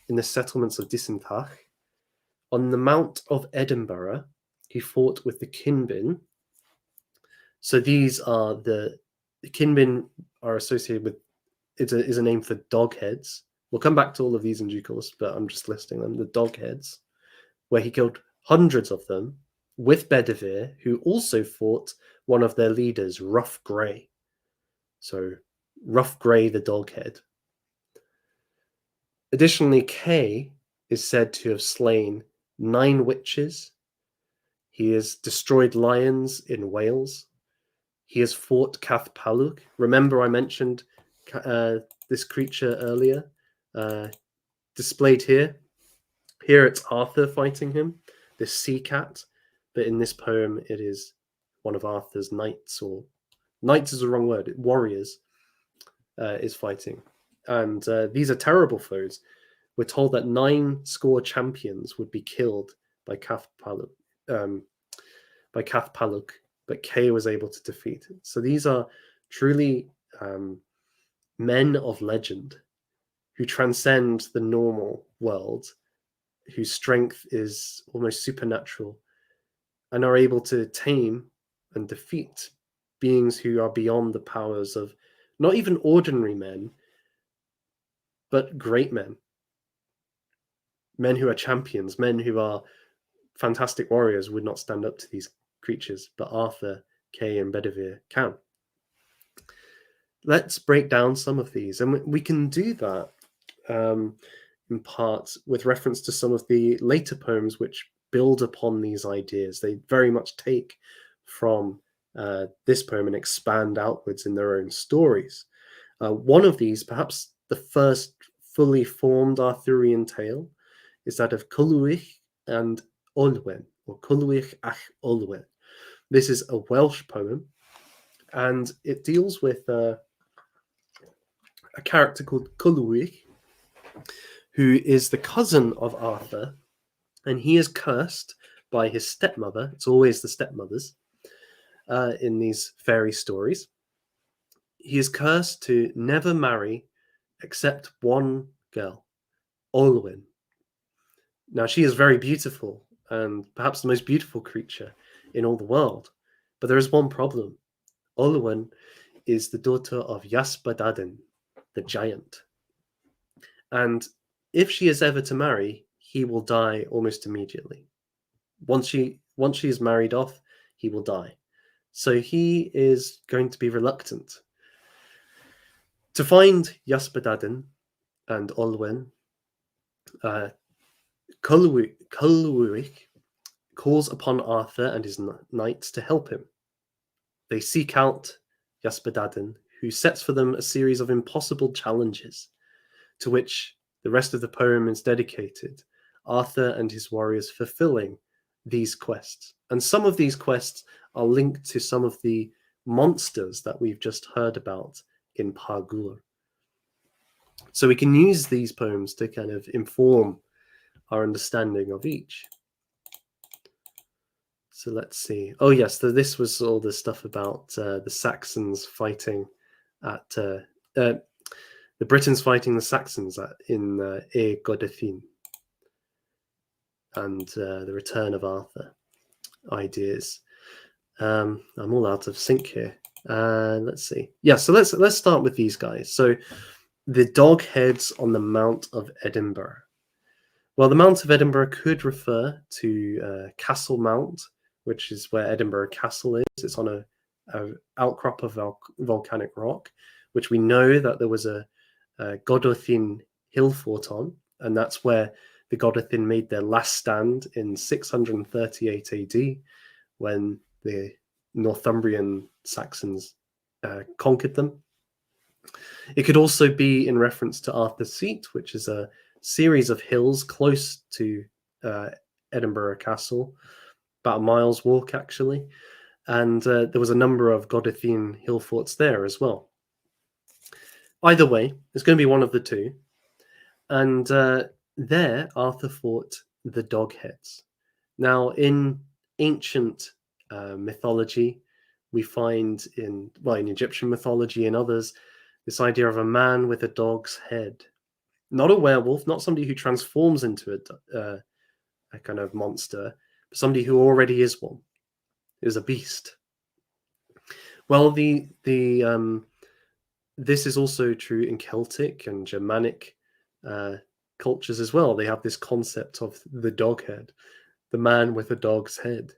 in the settlements of Disenfach. On the Mount of Edinburgh, he fought with the Kinbin. So these are the Kinbin are associated with, is a name for dogheads. We'll come back to all of these in due course, but I'm just listing them. The dogheads, where he killed hundreds of them with Bedivere, who also fought one of their leaders, Rough Grey. So Rough Grey, the doghead. Additionally, Kay is said to have slain 9 witches. He has destroyed lions in Wales. He has fought Cath Palug. Remember, I mentioned this creature earlier, displayed here. Here it's Arthur fighting him, this sea cat, but in this poem it is one of Arthur's knights, or knights is the wrong word, warriors, is fighting. And these are terrible foes. We're told that 9 score champions would be killed by Cath Palug, but Kay was able to defeat it. So these are truly men of legend who transcend the normal world, whose strength is almost supernatural, and are able to tame and defeat beings who are beyond the powers of not even ordinary men, but great men. Men who are champions, men who are fantastic warriors would not stand up to these creatures, but Arthur, Kay, and Bedivere can. Let's break down some of these, and we can do that in part with reference to some of the later poems which build upon these ideas. They very much take from this poem and expand outwards in their own stories. One of these, perhaps the first fully formed Arthurian tale, is that of Culhwch and Olwen, or Culhwch ach Olwen. This is a Welsh poem, and it deals with a character called Culhwch, who is the cousin of Arthur, and he is cursed by his stepmother. It's always the stepmothers in these fairy stories. He is cursed to never marry except one girl, Olwen. Now, she is very beautiful and perhaps the most beautiful creature in all the world. But there is one problem. Olwen is the daughter of Ysbyddaden, the giant. And if she is ever to marry, he will die almost immediately. Once she is married off, he will die. So he is going to be reluctant. To find Ysbyddaden and Olwen, Culhwch calls upon Arthur and his knights to help him. They seek out Ysbyddaden, who sets for them a series of impossible challenges, to which the rest of the poem is dedicated. Arthur and his warriors fulfilling these quests. And some of these quests are linked to some of the monsters that we've just heard about in Pargur. So we can use these poems to kind of inform our understanding of each. So let's see. Oh yes, so this was all the stuff about the Saxons fighting at the Britons fighting the Saxons in Godefin, and the return of Arthur ideas. I'm all out of sync here. Let's see. Yeah, so let's start with these guys. So the dog heads on the Mount of Edinburgh. Well, the Mount of Edinburgh could refer to Castle Mount, which is where Edinburgh Castle is. It's on a outcrop of volcanic rock, which we know that there was a Godolphin hill fort on, and that's where the Godolphin made their last stand in 638 AD, when the Northumbrian Saxons conquered them. It could also be in reference to Arthur's Seat, which is a series of hills close to Edinburgh Castle, about a mile's walk actually, and there was a number of Godolphin hill forts there as well. Either way, it's going to be one of the two, and there Arthur fought the Dogheads. Now, in ancient mythology, we find in Egyptian mythology and others, this idea of a man with a dog's head. Not a werewolf, not somebody who transforms into a kind of monster, but somebody who already is one, is a beast. Well, this is also true in Celtic and Germanic cultures as well. They have this concept of the dog head, the man with a dog's head.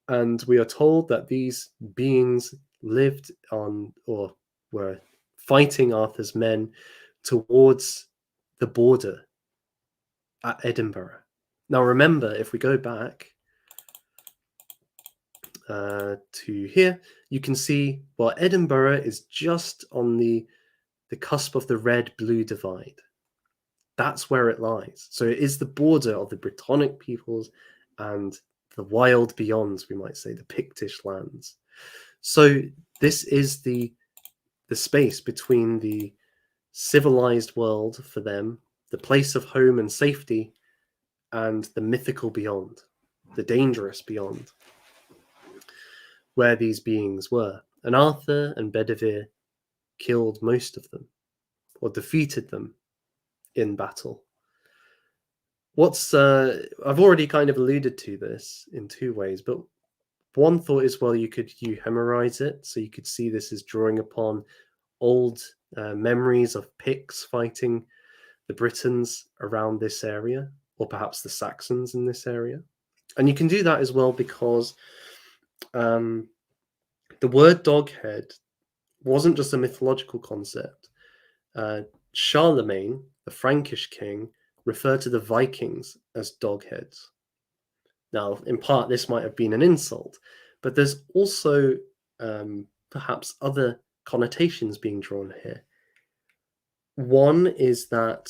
And we are told that these beings lived on, or were fighting Arthur's men towards the border at Edinburgh. Now remember, if we go back to here, you can see, well, Edinburgh is just on the cusp of the red-blue divide. That's where it lies. So it is the border of the Brittonic peoples and the wild beyonds, we might say, the Pictish lands. So this is the space between the civilized world for them, the place of home and safety, and the mythical beyond, the dangerous beyond, where these beings were. And Arthur and Bedivere killed most of them, or defeated them in battle. What's I've already kind of alluded to this in two ways, but one thought is, well, you could euhemerize it, so you could see this as drawing upon old memories of Picts fighting the Britons around this area, or perhaps the Saxons in this area. And you can do that as well because the word doghead wasn't just a mythological concept. Charlemagne, the Frankish king, referred to the Vikings as dogheads. Now, in part, this might have been an insult, but there's also perhaps other connotations being drawn here. One is that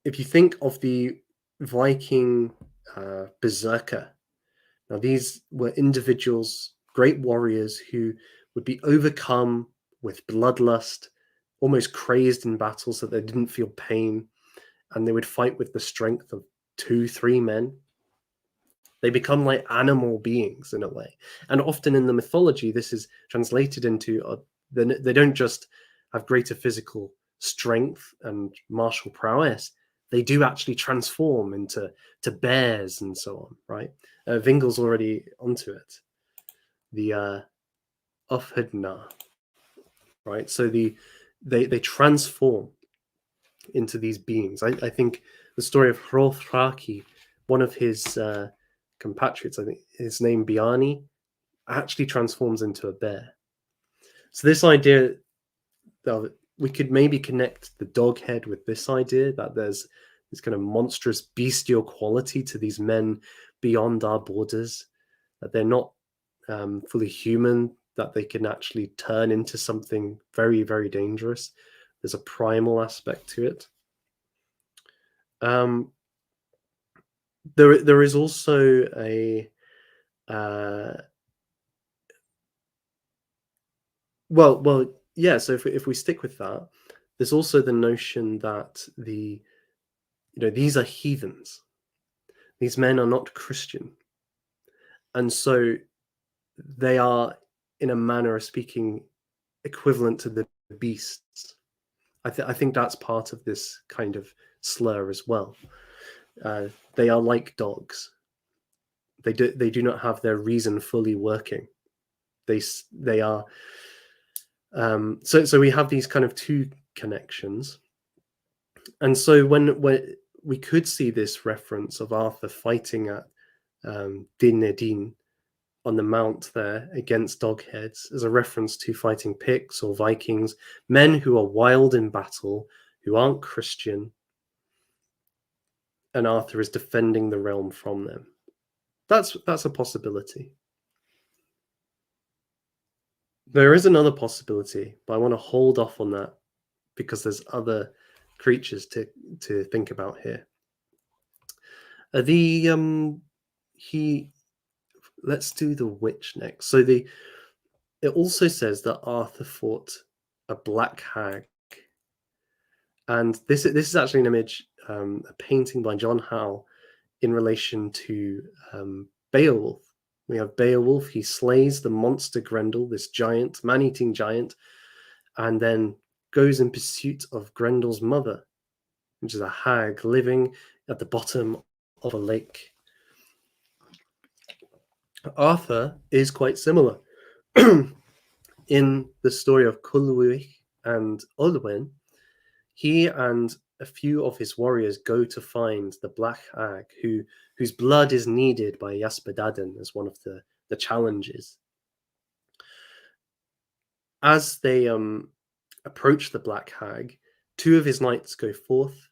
if you think of the Viking berserker, now these were individuals, great warriors who would be overcome with bloodlust, almost crazed in battle so they didn't feel pain, and they would fight with the strength of 2-3 men. They become like animal beings in a way. And often in the mythology, this is translated into they don't just have greater physical strength and martial prowess. They do actually transform into bears and so on, right? Vingel's already onto it. The Ofhedna, right? So they transform into these beings. I think the story of Hrothraki, one of his compatriots, I think his name Biani, actually transforms into a bear. So this idea that we could maybe connect the dog head with this idea that there's this kind of monstrous bestial quality to these men beyond our borders, that they're not fully human, that they can actually turn into something very, very dangerous. There's a primal aspect to it. There is also a yeah. So if we stick with that, there's also the notion that these are heathens. These men are not Christian, and so they are, in a manner of speaking, equivalent to the beasts. I think that's part of this kind of slur as well. They are like dogs. They do not have their reason fully working. They are so we have these kind of two connections, and so when we could see this reference of Arthur fighting at Dinedin on the mount there against dogheads as a reference to fighting Picts or Vikings, men who are wild in battle, who aren't Christian, and Arthur is defending the realm from them. That's a possibility. There is another possibility, but I want to hold off on that because there's other creatures to think about here. Let's do the witch next. So it also says that Arthur fought a black hag, and this is actually an image, a painting by John Howe in relation to Beowulf. We have Beowulf. He slays the monster Grendel, this giant, man-eating giant, and then goes in pursuit of Grendel's mother, which is a hag living at the bottom of a lake. Arthur is quite similar. In the story of Culhwch and Olwen, he and a few of his warriors go to find the black hag whose blood is needed by Yspadaden as one of the challenges. As they approach the black hag, 2 of his knights go forth,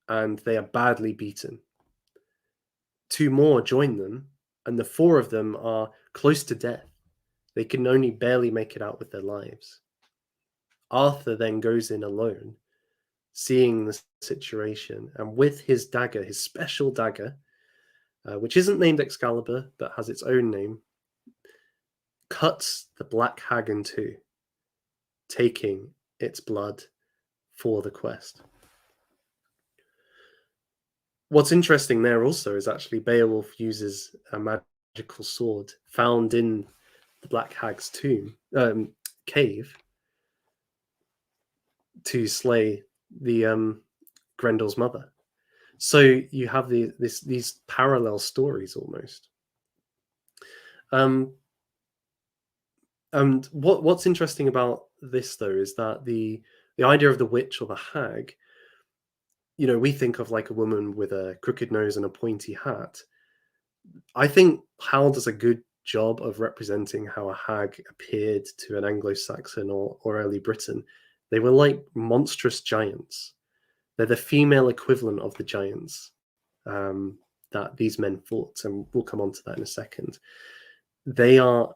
and they are badly beaten. 2 more join them, and the 4 of them are close to death. They can only barely make it out with their lives. Arthur then goes in alone, seeing the situation, and with his dagger, his special dagger, which isn't named Excalibur but has its own name, cuts the black hag in two, taking its blood for the quest. What's interesting there also is actually Beowulf uses a magical sword found in the black hag's cave to slay the Grendel's mother. So you have these parallel stories almost. And what's interesting about this though is that the idea of the witch or the hag, you know, we think of like a woman with a crooked nose and a pointy hat. I think Hal does a good job of representing how a hag appeared to an Anglo-Saxon or early Briton. They were like monstrous giants. They're the female equivalent of the giants that these men fought, and we'll come on to that in a second. They are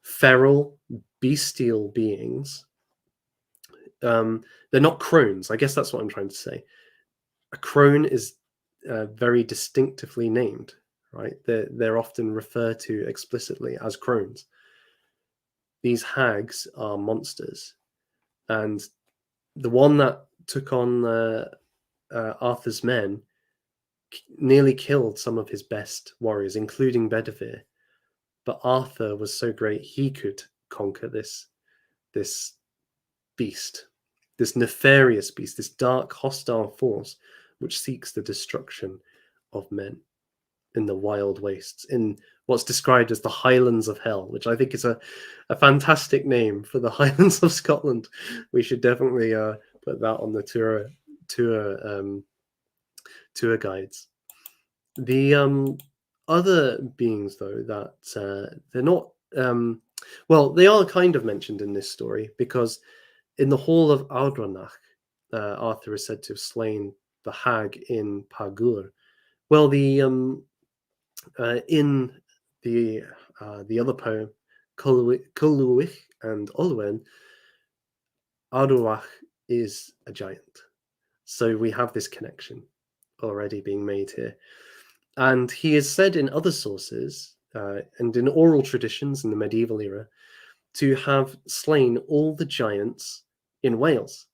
feral, bestial beings. They're not crones. I guess that's what I'm trying to say. A crone is very distinctively named, right? They're often referred to explicitly as crones. These hags are monsters, and the one that took on Arthur's men nearly killed some of his best warriors, including Bedivere. But Arthur was so great he could conquer this beast, this nefarious beast, this dark, hostile force which seeks the destruction of men in the wild wastes, in what's described as the Highlands of Hell, which I think is a fantastic name for the Highlands of Scotland. We should definitely put that on the tour guides. The other beings, though, that they're not well, they are kind of mentioned in this story, because in the Hall of Ardronach, Arthur is said to have slain the hag in Pargur. Well, in the other poem, Culhwch and Olwen, Ardorach is a giant. So we have this connection already being made here. And he is said in other sources and in oral traditions in the medieval era to have slain all the giants in Wales.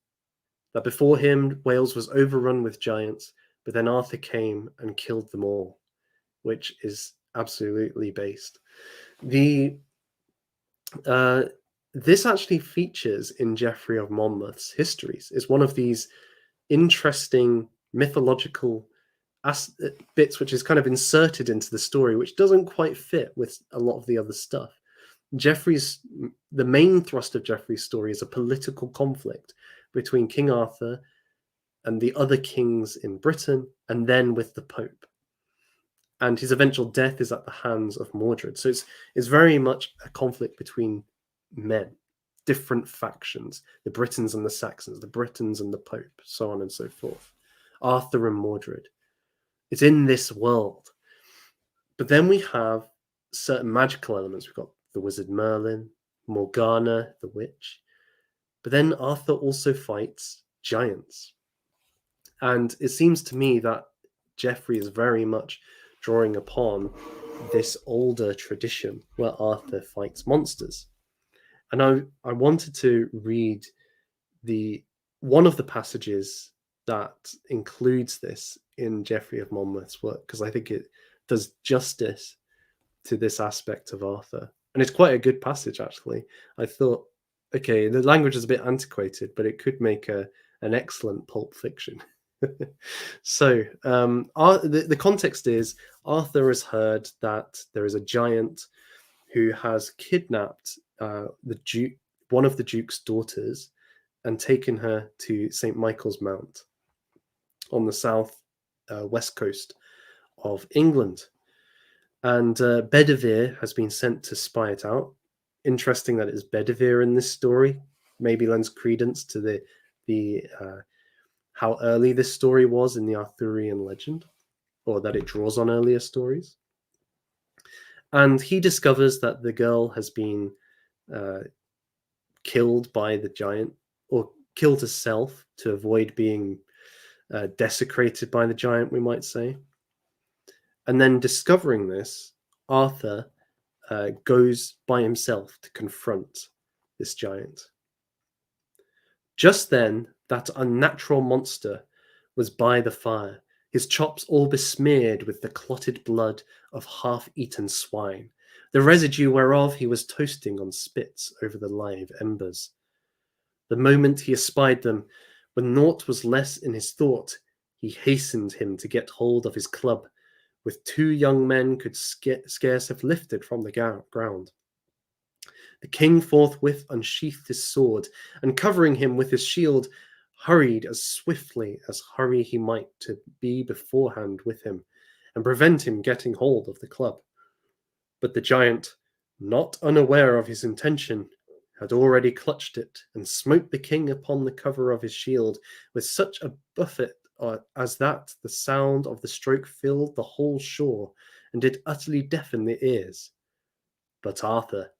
That before him, Wales was overrun with giants, but then Arthur came and killed them all, which is absolutely based. This actually features in Geoffrey of Monmouth's histories. It's one of these interesting mythological bits which is kind of inserted into the story, which doesn't quite fit with a lot of the other stuff. The main thrust of Geoffrey's story is a political conflict between King Arthur and the other kings in Britain, and then with the Pope. And his eventual death is at the hands of Mordred. So it's very much a conflict between men, different factions, the Britons and the Saxons, the Britons and the Pope, so on and so forth. Arthur and Mordred. It's in this world. But then we have certain magical elements. We've got the wizard Merlin, Morgana, the witch. But then Arthur also fights giants. And it seems to me that Geoffrey is very much drawing upon this older tradition where Arthur fights monsters. And I wanted to read one of the passages that includes this in Geoffrey of Monmouth's work, because I think it does justice to this aspect of Arthur. And it's quite a good passage, actually. I thought, okay, the language is a bit antiquated, but it could make an excellent pulp fiction. So the context is Arthur has heard that there is a giant who has kidnapped one of the Duke's daughters and taken her to St. Michael's Mount on the south west coast of England. And Bedivere has been sent to spy it out. Interesting that it's Bedivere in this story. Maybe lends credence to the how early this story was in the Arthurian legend, or that it draws on earlier stories. And he discovers that the girl has been killed by the giant, or killed herself to avoid being desecrated by the giant, we might say. And then discovering this, Arthur goes by himself to confront this giant. Just then, that unnatural monster was by the fire, his chops all besmeared with the clotted blood of half-eaten swine, the residue whereof he was toasting on spits over the live embers. The moment he espied them, when naught was less in his thought, he hastened him to get hold of his club, with two young men could scarce have lifted from the ground. The king forthwith unsheathed his sword, and covering him with his shield, hurried as swiftly as hurry he might to be beforehand with him, and prevent him getting hold of the club. But the giant, not unaware of his intention, had already clutched it, and smote the king upon the cover of his shield with such a buffet as that the sound of the stroke filled the whole shore, and did utterly deafen the ears. But Arthur,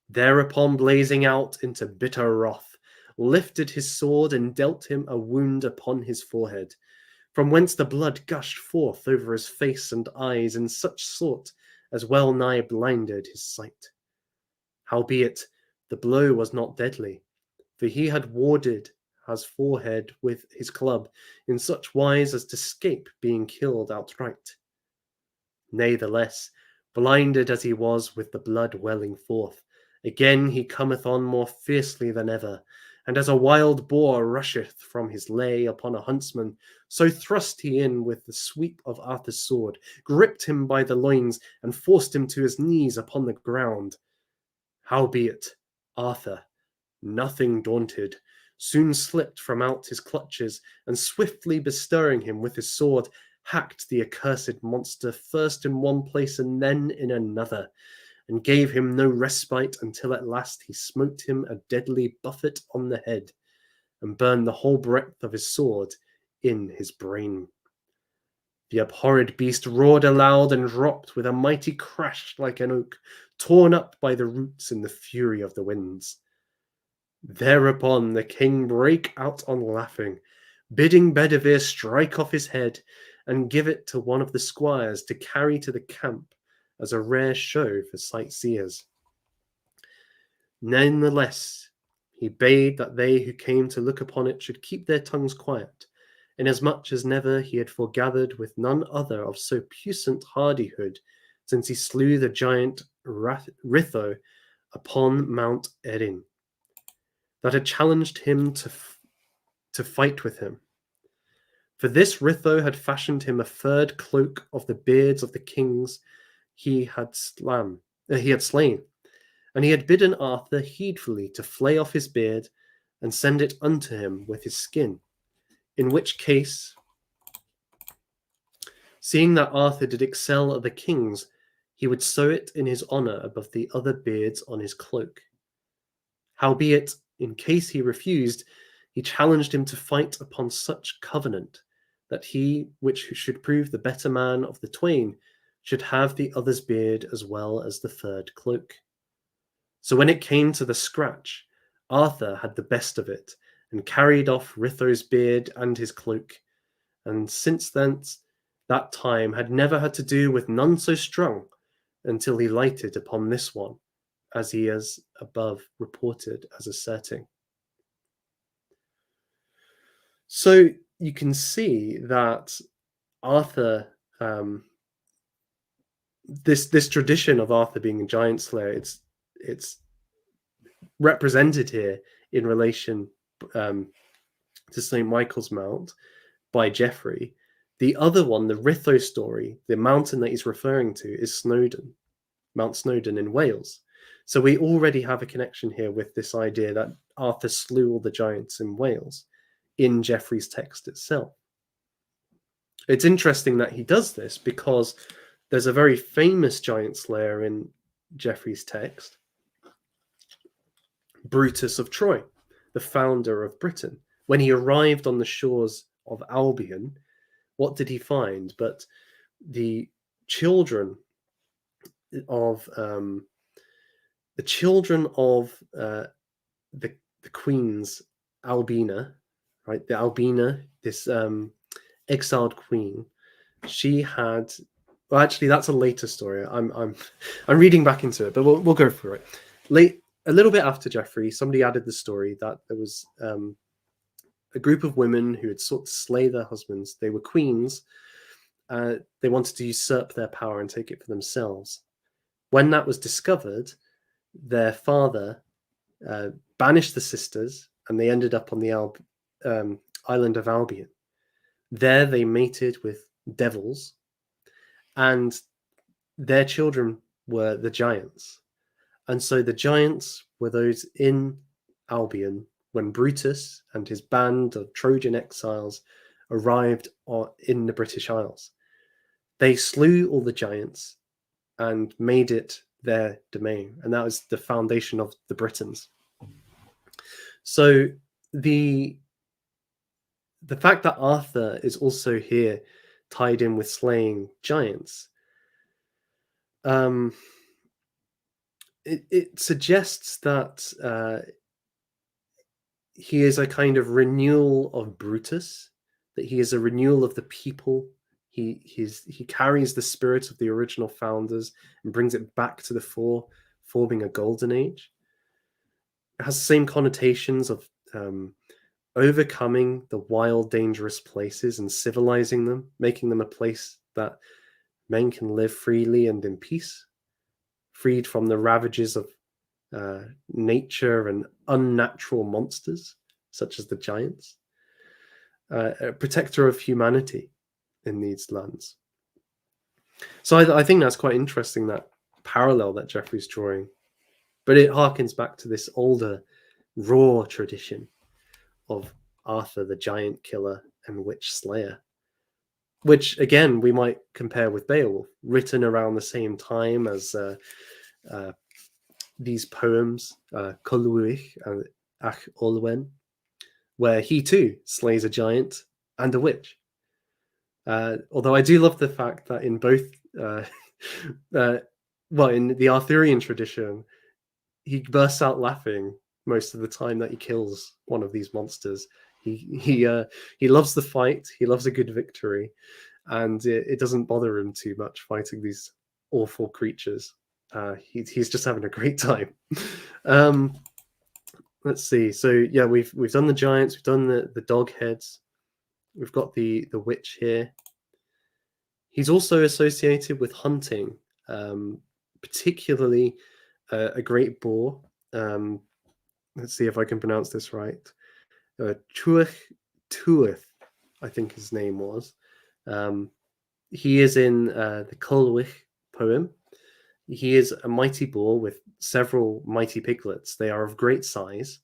thereupon blazing out into bitter wrath, lifted his sword and dealt him a wound upon his forehead, from whence the blood gushed forth over his face and eyes in such sort as well nigh blinded his sight. Howbeit, the blow was not deadly, for he had warded his forehead with his club in such wise as to escape being killed outright. Natheless, blinded as he was with the blood welling forth, again he cometh on more fiercely than ever, and as a wild boar rusheth from his lay upon a huntsman, so thrust he in with the sweep of Arthur's sword, gripped him by the loins, and forced him to his knees upon the ground. Howbeit, Arthur, nothing daunted, soon slipped from out his clutches, and swiftly bestirring him with his sword, hacked the accursed monster first in one place and then in another, and gave him no respite until at last he smote him a deadly buffet on the head, and burned the whole breadth of his sword in his brain. The abhorred beast roared aloud and dropped with a mighty crash like an oak, torn up by the roots in the fury of the winds. Thereupon the king brake out on laughing, bidding Bedivere strike off his head and give it to one of the squires to carry to the camp as a rare show for sightseers. Nevertheless, he bade that they who came to look upon it should keep their tongues quiet, inasmuch as never he had foregathered with none other of so puissant hardihood since he slew the giant Ritho upon Mount Erin, that had challenged him to fight with him. For this Ritho had fashioned him a third cloak of the beards of the kings he had slain, and he had bidden Arthur heedfully to flay off his beard and send it unto him with his skin, in which case, seeing that Arthur did excel other kings, he would sew it in his honour above the other beards on his cloak. Howbeit, in case he refused, he challenged him to fight upon such covenant that he which should prove the better man of the twain should have the other's beard as well as the third cloak. So when it came to the scratch, Arthur had the best of it, and carried off Ritho's beard and his cloak, and since thence that time had never had to do with none so strong, until he lighted upon this one, as he has above reported as asserting. So you can see that Arthur, this tradition of Arthur being a giant slayer, it's represented here in relation to St. Michael's Mount by Geoffrey. The other one, the Ritho story, the mountain that he's referring to, is Mount Snowdon in Wales. So we already have a connection here with this idea that Arthur slew all the giants in Wales in Geoffrey's text itself. It's interesting that he does this because there's a very famous giant slayer in Geoffrey's text, Brutus of Troy, the founder of Britain, When he arrived on the shores of Albion, what did he find? But the children of the children of the queen's Albina, right? The Albina, this exiled queen, she had. Well, actually, that's a later story. I'm reading back into it, but we'll go through it. A little bit after Geoffrey, somebody added the story that there was a group of women who had sought to slay their husbands. They were queens. They wanted to usurp their power and take it for themselves. When that was discovered, their father banished the sisters, and they ended up on the island of Albion. There they mated with devils, and their children were the giants. And so the giants were those in Albion when Brutus and his band of Trojan exiles arrived in the British Isles. They slew all the giants and made it their domain, and that was the foundation of the Britons. So the fact that Arthur is also here tied in with slaying giants, it suggests that he is a kind of renewal of Brutus, that he is a renewal of the people. He carries the spirit of the original founders and brings it back to the fore, forming a golden age. It has the same connotations of overcoming the wild, dangerous places and civilizing them, making them a place that men can live freely and in peace, freed from the ravages of nature and unnatural monsters, such as the giants. A protector of humanity in these lands. So I think that's quite interesting, that parallel that Geoffrey's drawing. But it harkens back to this older, raw tradition of Arthur, the giant killer and witch slayer, which again we might compare with Beowulf, written around the same time as these poems, Culhwch and Ach Olwen, where he too slays a giant and a witch. Although I do love the fact that in both, in the Arthurian tradition, he bursts out laughing most of the time that he kills one of these monsters. He loves the fight. He loves a good victory, and it doesn't bother him too much fighting these awful creatures. He's just having a great time. Let's see. So yeah, we've done the giants. We've done the dog heads. We've got the witch here. He's also associated with hunting, particularly a great boar. Let's see if I can pronounce this right. Tuath, I think his name was. He is in the Culhwch poem. He is a mighty boar with several mighty piglets. They are of great size,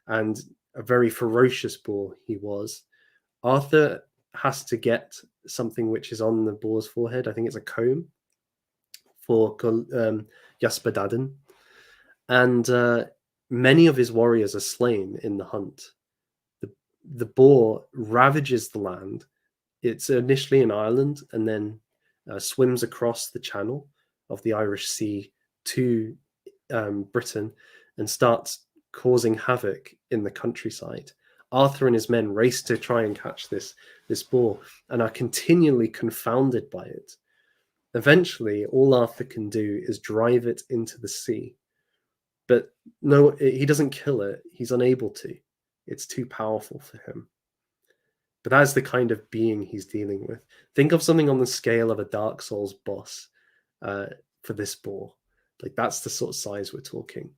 and a very ferocious boar he was. Arthur has to get something which is on the boar's forehead. I think it's a comb for Ysbyddaden. And many of his warriors are slain in the hunt. The boar ravages the land. It's initially an island and then swims across the channel of the Irish Sea to Britain and starts causing havoc in the countryside. Arthur and his men race to try and catch this boar and are continually confounded by it. Eventually, all Arthur can do is drive it into the sea. But no, he doesn't kill it. He's unable to. It's too powerful for him. But that's the kind of being he's dealing with. Think of something on the scale of a Dark Souls boss for this boar. Like, that's the sort of size we're talking.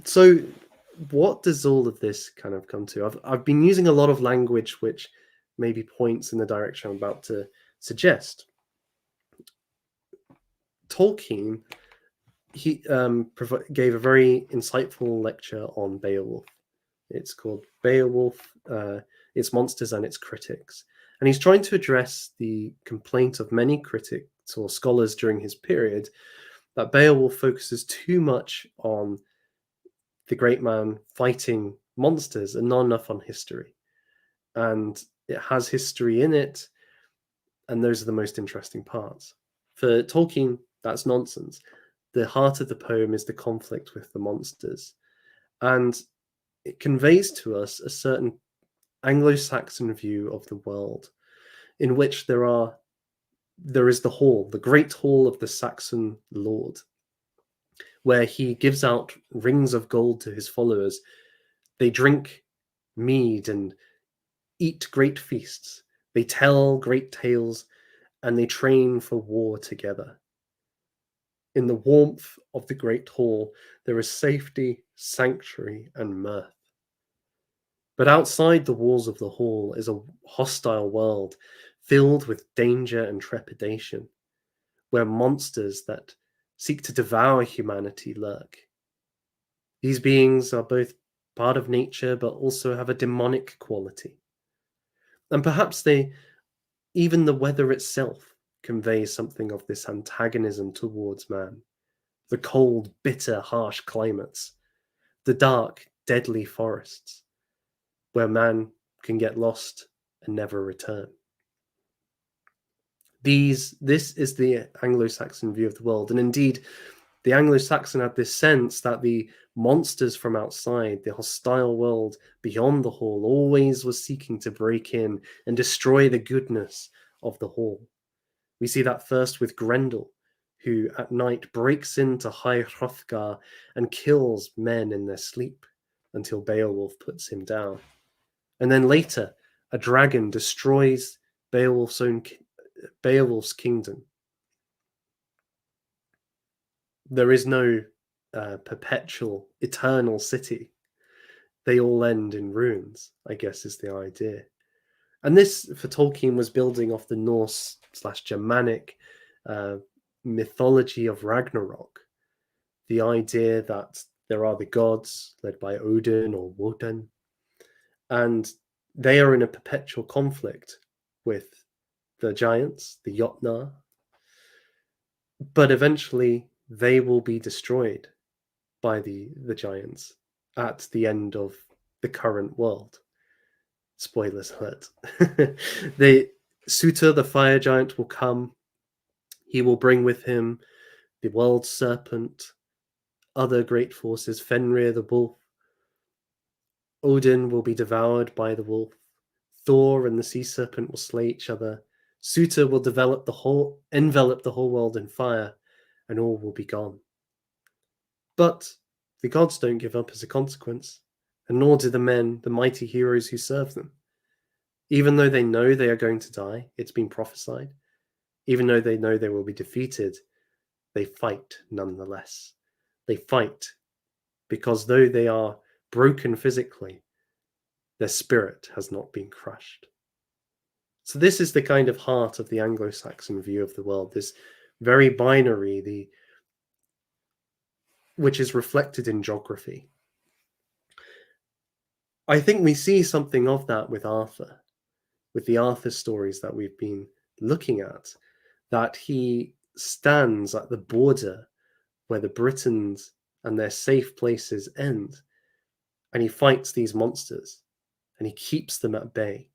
So what does all of this kind of come to? I've been using a lot of language which maybe points in the direction I'm about to suggest. Tolkien, he gave a very insightful lecture on Beowulf. It's called Beowulf, Its Monsters and Its Critics. And he's trying to address the complaint of many critics or scholars during his period that Beowulf focuses too much on the great man fighting monsters and not enough on history. And it has history in it, and those are the most interesting parts. For Tolkien, that's nonsense. The heart of the poem is the conflict with the monsters, and it conveys to us a certain Anglo-Saxon view of the world, in which there is the hall, the great hall of the Saxon lord, where he gives out rings of gold to his followers. They drink mead and eat great feasts. They tell great tales, and they train for war together. In the warmth of the great hall, there is safety, sanctuary, and mirth. But outside the walls of the hall is a hostile world filled with danger and trepidation, where monsters that seek to devour humanity lurk. These beings are both part of nature but also have a demonic quality. And perhaps even the weather itself conveys something of this antagonism towards man. The cold, bitter, harsh climates, the dark, deadly forests, where man can get lost and never return. This is the Anglo-Saxon view of the world, and indeed, the Anglo-Saxon had this sense that the monsters from outside, the hostile world beyond the hall, always was seeking to break in and destroy the goodness of the hall. We see that first with Grendel, who at night breaks into High Hrothgar and kills men in their sleep until Beowulf puts him down. And then later, a dragon destroys Beowulf's kingdom. There is no perpetual, eternal city. They all end in ruins, I guess is the idea. And this, for Tolkien, was building off the Norse/Germanic mythology of Ragnarok. The idea that there are the gods led by Odin or Woden, and they are in a perpetual conflict with the giants, the Jotnar, but eventually they will be destroyed by the giants at the end of the current world. Spoilers alert. The Sutor, the fire giant, will come. He will bring with him the world serpent, other great forces, Fenrir the wolf. Odin will be devoured by the wolf. Thor and the sea serpent will slay each other. Sutor will envelop the whole world in fire, and all will be gone. But the gods don't give up as a consequence, and nor do the men, the mighty heroes who serve them. Even though they know they are going to die, it's been prophesied, even though they know they will be defeated, they fight nonetheless. They fight because though they are broken physically, their spirit has not been crushed. So this is the kind of heart of the Anglo-Saxon view of the world, this very binary, which is reflected in geography. I think we see something of that with Arthur, with the Arthur stories that we've been looking at, that he stands at the border where the Britons and their safe places end, and he fights these monsters, and he keeps them at bay.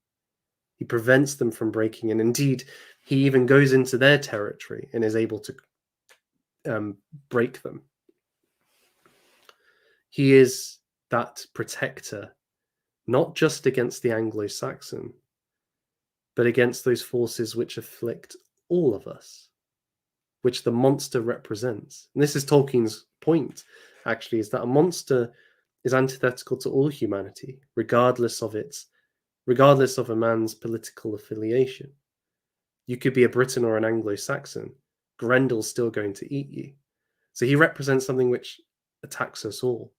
He prevents them from breaking in. Indeed, he even goes into their territory and is able to break them. He is that protector, not just against the Anglo-Saxon, but against those forces which afflict all of us, which the monster represents. And this is Tolkien's point, actually, is that a monster is antithetical to all humanity, regardless of a man's political affiliation. You could be a Briton or an Anglo-Saxon. Grendel's still going to eat you. So he represents something which attacks us all,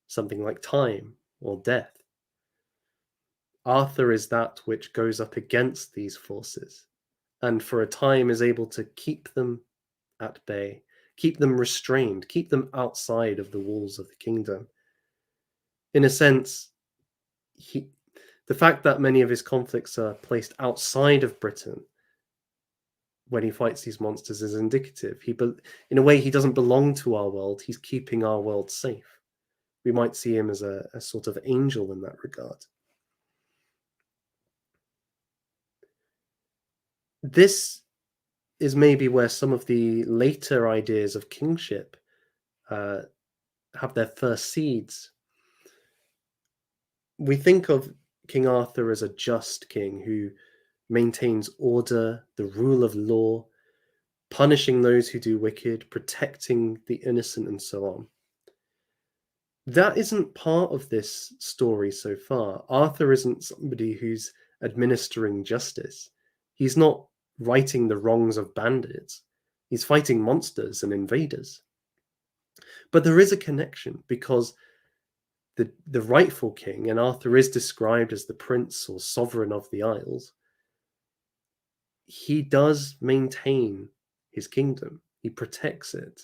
something like time or death. Arthur is that which goes up against these forces, and for a time is able to keep them at bay, keep them restrained, keep them outside of the walls of the kingdom. In a sense, the fact that many of his conflicts are placed outside of Britain when he fights these monsters is indicative. In a way, he doesn't belong to our world. He's keeping our world safe. We might see him as a sort of angel in that regard. This is maybe where some of the later ideas of kingship have their first seeds. We think of King Arthur as a just king who maintains order, the rule of law, punishing those who do wicked, protecting the innocent, and so on. That isn't part of this story so far. Arthur isn't somebody who's administering justice. He's not righting the wrongs of bandits. He's fighting monsters and invaders. But there is a connection because the rightful king, and Arthur is described as the prince or sovereign of the Isles, he does maintain his kingdom. He protects it.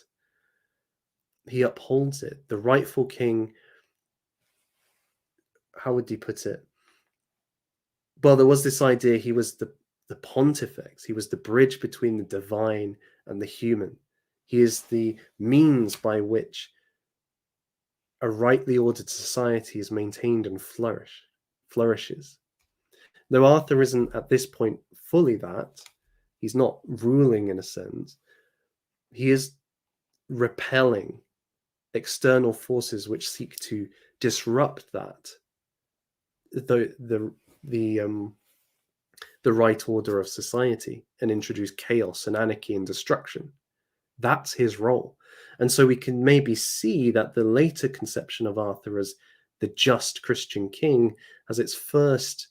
He upholds it. The rightful king, how would he put it? Well, there was this idea he was the pontifex. He was the bridge between the divine and the human. He is the means by which a rightly ordered society is maintained and flourishes. Though Arthur isn't at this point fully that, he's not ruling in a sense, he is repelling external forces which seek to disrupt that, the right order of society, and introduce chaos and anarchy and destruction. That's his role. And so we can maybe see that the later conception of Arthur as the just Christian king has its first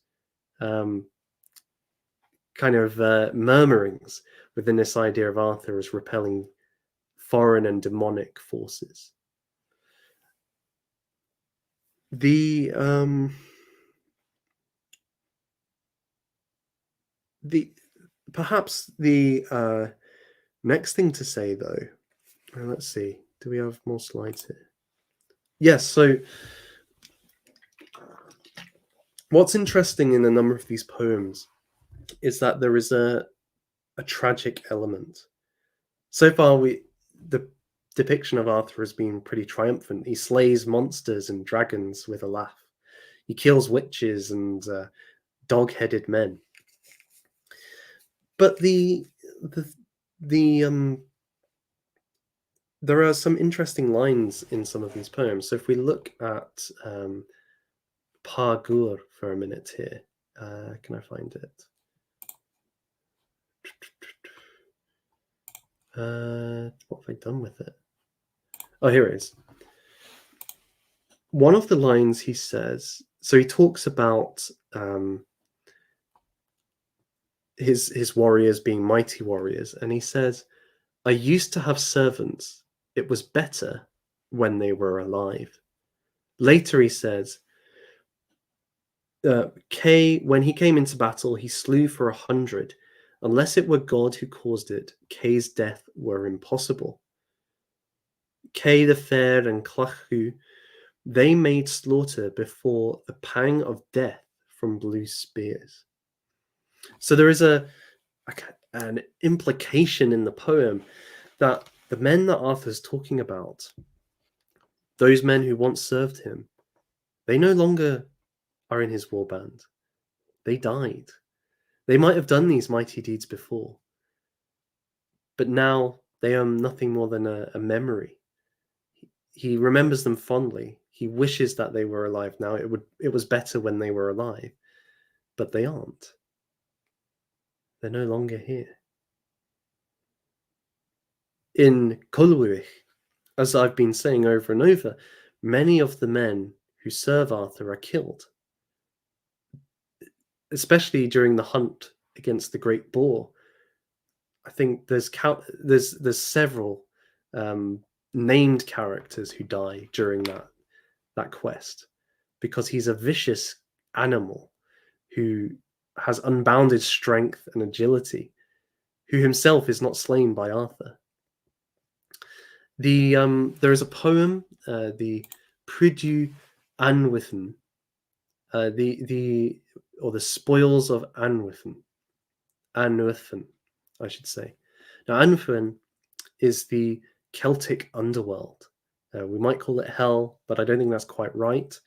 kind of murmurings within this idea of Arthur as repelling foreign and demonic forces. Perhaps the next thing to say, though, let's see, do we have more slides here? Yes, so what's interesting in a number of these poems is that there is a tragic element. So far, the depiction of Arthur has been pretty triumphant. He slays monsters and dragons with a laugh. He kills witches and dog-headed men. But there are some interesting lines in some of these poems. So if we look at Pargur for a minute here, can I find it? What have I done with it? Oh, here it is. One of the lines he says, so he talks about his warriors being mighty warriors, and he says, I used to have servants. It was better when they were alive. Later he says, Kay, when he came into battle, he slew for 100. Unless it were God who caused it, Kay's death were impossible. Kay the fair and Clachu, they made slaughter before the pang of death from blue spears. So there is an implication in the poem that the men that Arthur's talking about, those men who once served him, they no longer are in his war band. They died. They might have done these mighty deeds before, but now they are nothing more than a memory. He remembers them fondly. He wishes that they were alive now. It was better when they were alive, but they aren't. They're no longer here. In Kolwich, as I've been saying over and over, many of the men who serve Arthur are killed, especially during the hunt against the great boar. I think there's several named characters who die during that quest, because he's a vicious animal who has unbounded strength and agility, who himself is not slain by Arthur. There is a poem, the Prydu Anwithen, the spoils of Anwithen. I should say. Now, Anfuan is the Celtic underworld. We might call it hell, but I don't think that's quite right.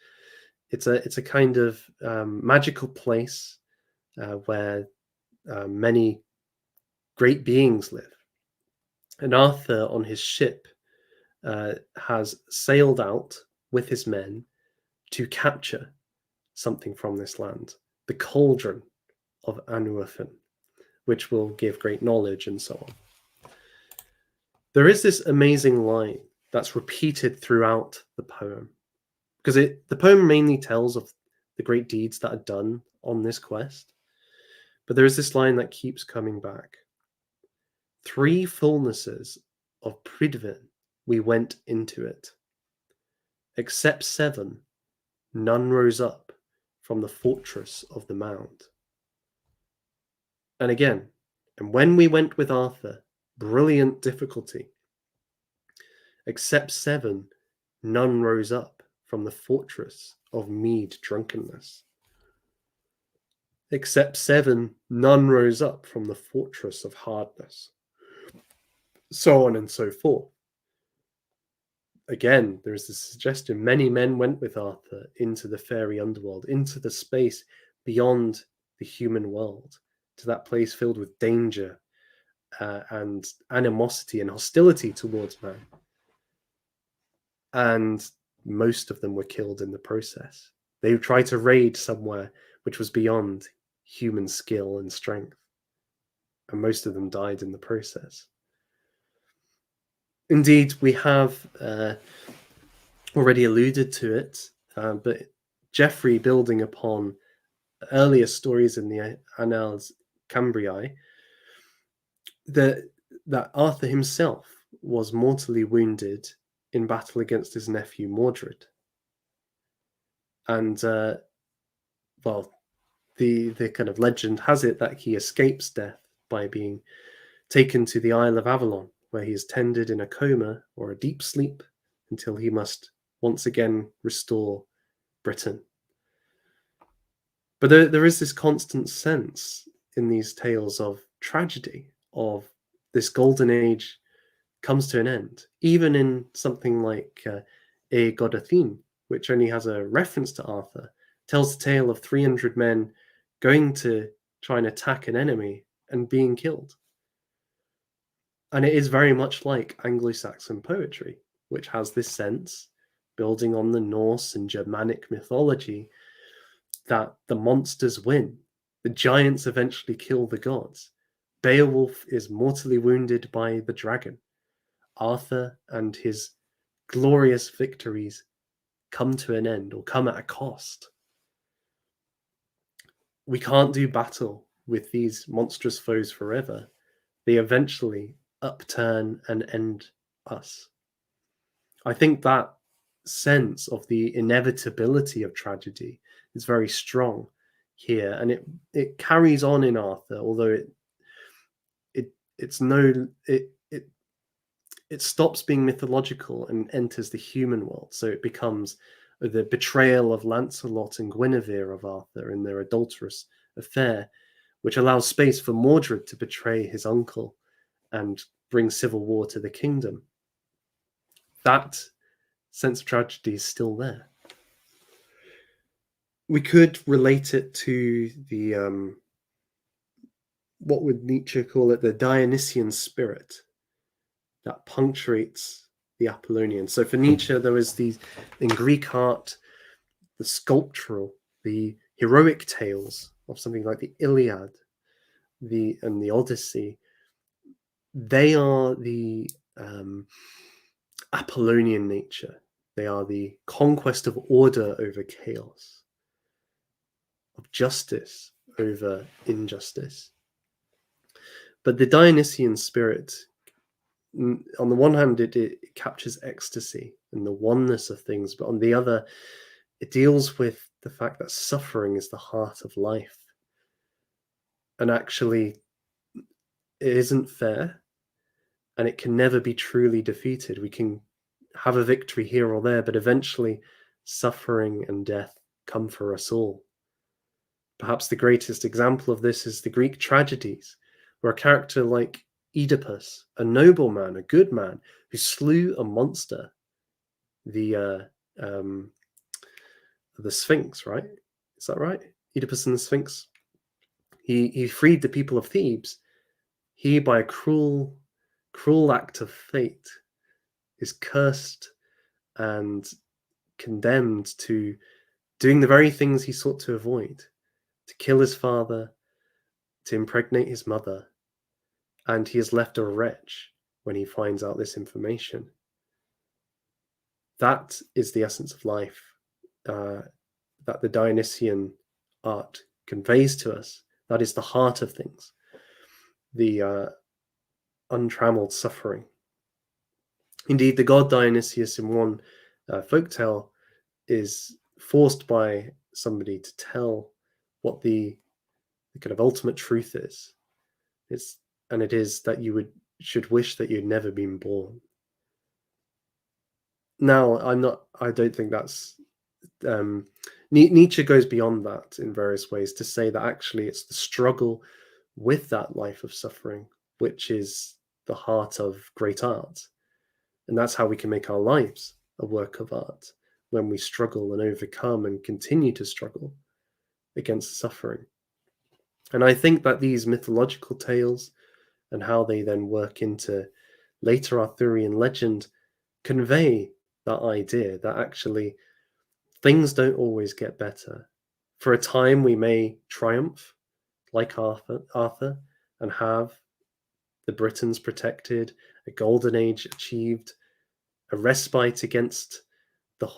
It's a kind of magical place where many great beings live. And Arthur, on his ship, has sailed out with his men to capture something from this land, the cauldron of Anuafin, which will give great knowledge and so on. There is this amazing line that's repeated throughout the poem, because the poem mainly tells of the great deeds that are done on this quest, but there is this line that keeps coming back. 3 fullnesses of Prydwen we went into it. Except 7, none rose up from the fortress of the mound. And again, and when we went with Arthur, brilliant difficulty. Except 7, none rose up from the fortress of mead drunkenness. Except 7, none rose up from the fortress of hardness. So on and so forth. Again, there is this suggestion many men went with Arthur into the fairy underworld, into the space beyond the human world, to that place filled with danger and animosity and hostility towards man. And most of them were killed in the process. They tried to raid somewhere which was beyond human skill and strength, and most of them died in the process. Indeed, we have already alluded to it, but Geoffrey, building upon earlier stories in the Annals Cambriae, that Arthur himself was mortally wounded in battle against his nephew Mordred. And, well, the kind of legend has it that he escapes death by being taken to the Isle of Avalon, where he is tended in a coma or a deep sleep until he must once again restore Britain. But there is this constant sense in these tales of tragedy, of this golden age comes to an end, even in something like E Godothin, which only has a reference to Arthur, tells the tale of 300 men going to try and attack an enemy and being killed. And it is very much like Anglo-Saxon poetry, which has this sense, building on the Norse and Germanic mythology, that the monsters win. The giants eventually kill the gods. Beowulf is mortally wounded by the dragon. Arthur and his glorious victories come to an end or come at a cost. We can't do battle with these monstrous foes forever. They eventually upturn and end us. I think that sense of the inevitability of tragedy is very strong here, and it carries on in Arthur, although it stops being mythological and enters the human world. So it becomes the betrayal of Lancelot and Guinevere of Arthur in their adulterous affair, which allows space for Mordred to betray his uncle and bring civil war to the kingdom. That sense of tragedy is still there. We could relate it to the what would Nietzsche call it, the Dionysian spirit that punctuates the Apollonian. So for Nietzsche, there was these, in Greek art, the sculptural, the heroic tales of something like the Iliad and the Odyssey. They are the Apollonian nature. They are the conquest of order over chaos, of justice over injustice. But the Dionysian spirit, on the one hand, it captures ecstasy and the oneness of things, but on the other, it deals with the fact that suffering is the heart of life. And actually, it isn't fair, and it can never be truly defeated. We can have a victory here or there, but eventually suffering and death come for us all. Perhaps the greatest example of this is the Greek tragedies, or a character like Oedipus, a nobleman, a good man who slew a monster, the Sphinx, right? Is that right? Oedipus and the Sphinx. He freed the people of Thebes. He, by a cruel act of fate, is cursed and condemned to doing the very things he sought to avoid, to kill his father, to impregnate his mother, and he is left a wretch when he finds out this information. That is the essence of life that the Dionysian art conveys to us. That is the heart of things, the untrammeled suffering. Indeed, the god Dionysius in one folktale is forced by somebody to tell what the kind of ultimate truth is. It is that you should wish that you'd never been born. Now, I don't think that's Nietzsche goes beyond that in various ways to say that actually it's the struggle with that life of suffering which is the heart of great art, and that's how we can make our lives a work of art, when we struggle and overcome and continue to struggle against suffering. And I think that these mythological tales and how they then work into later Arthurian legend convey that idea that actually things don't always get better. For a time, we may triumph, like Arthur, and have the Britons protected, a golden age achieved, a respite against the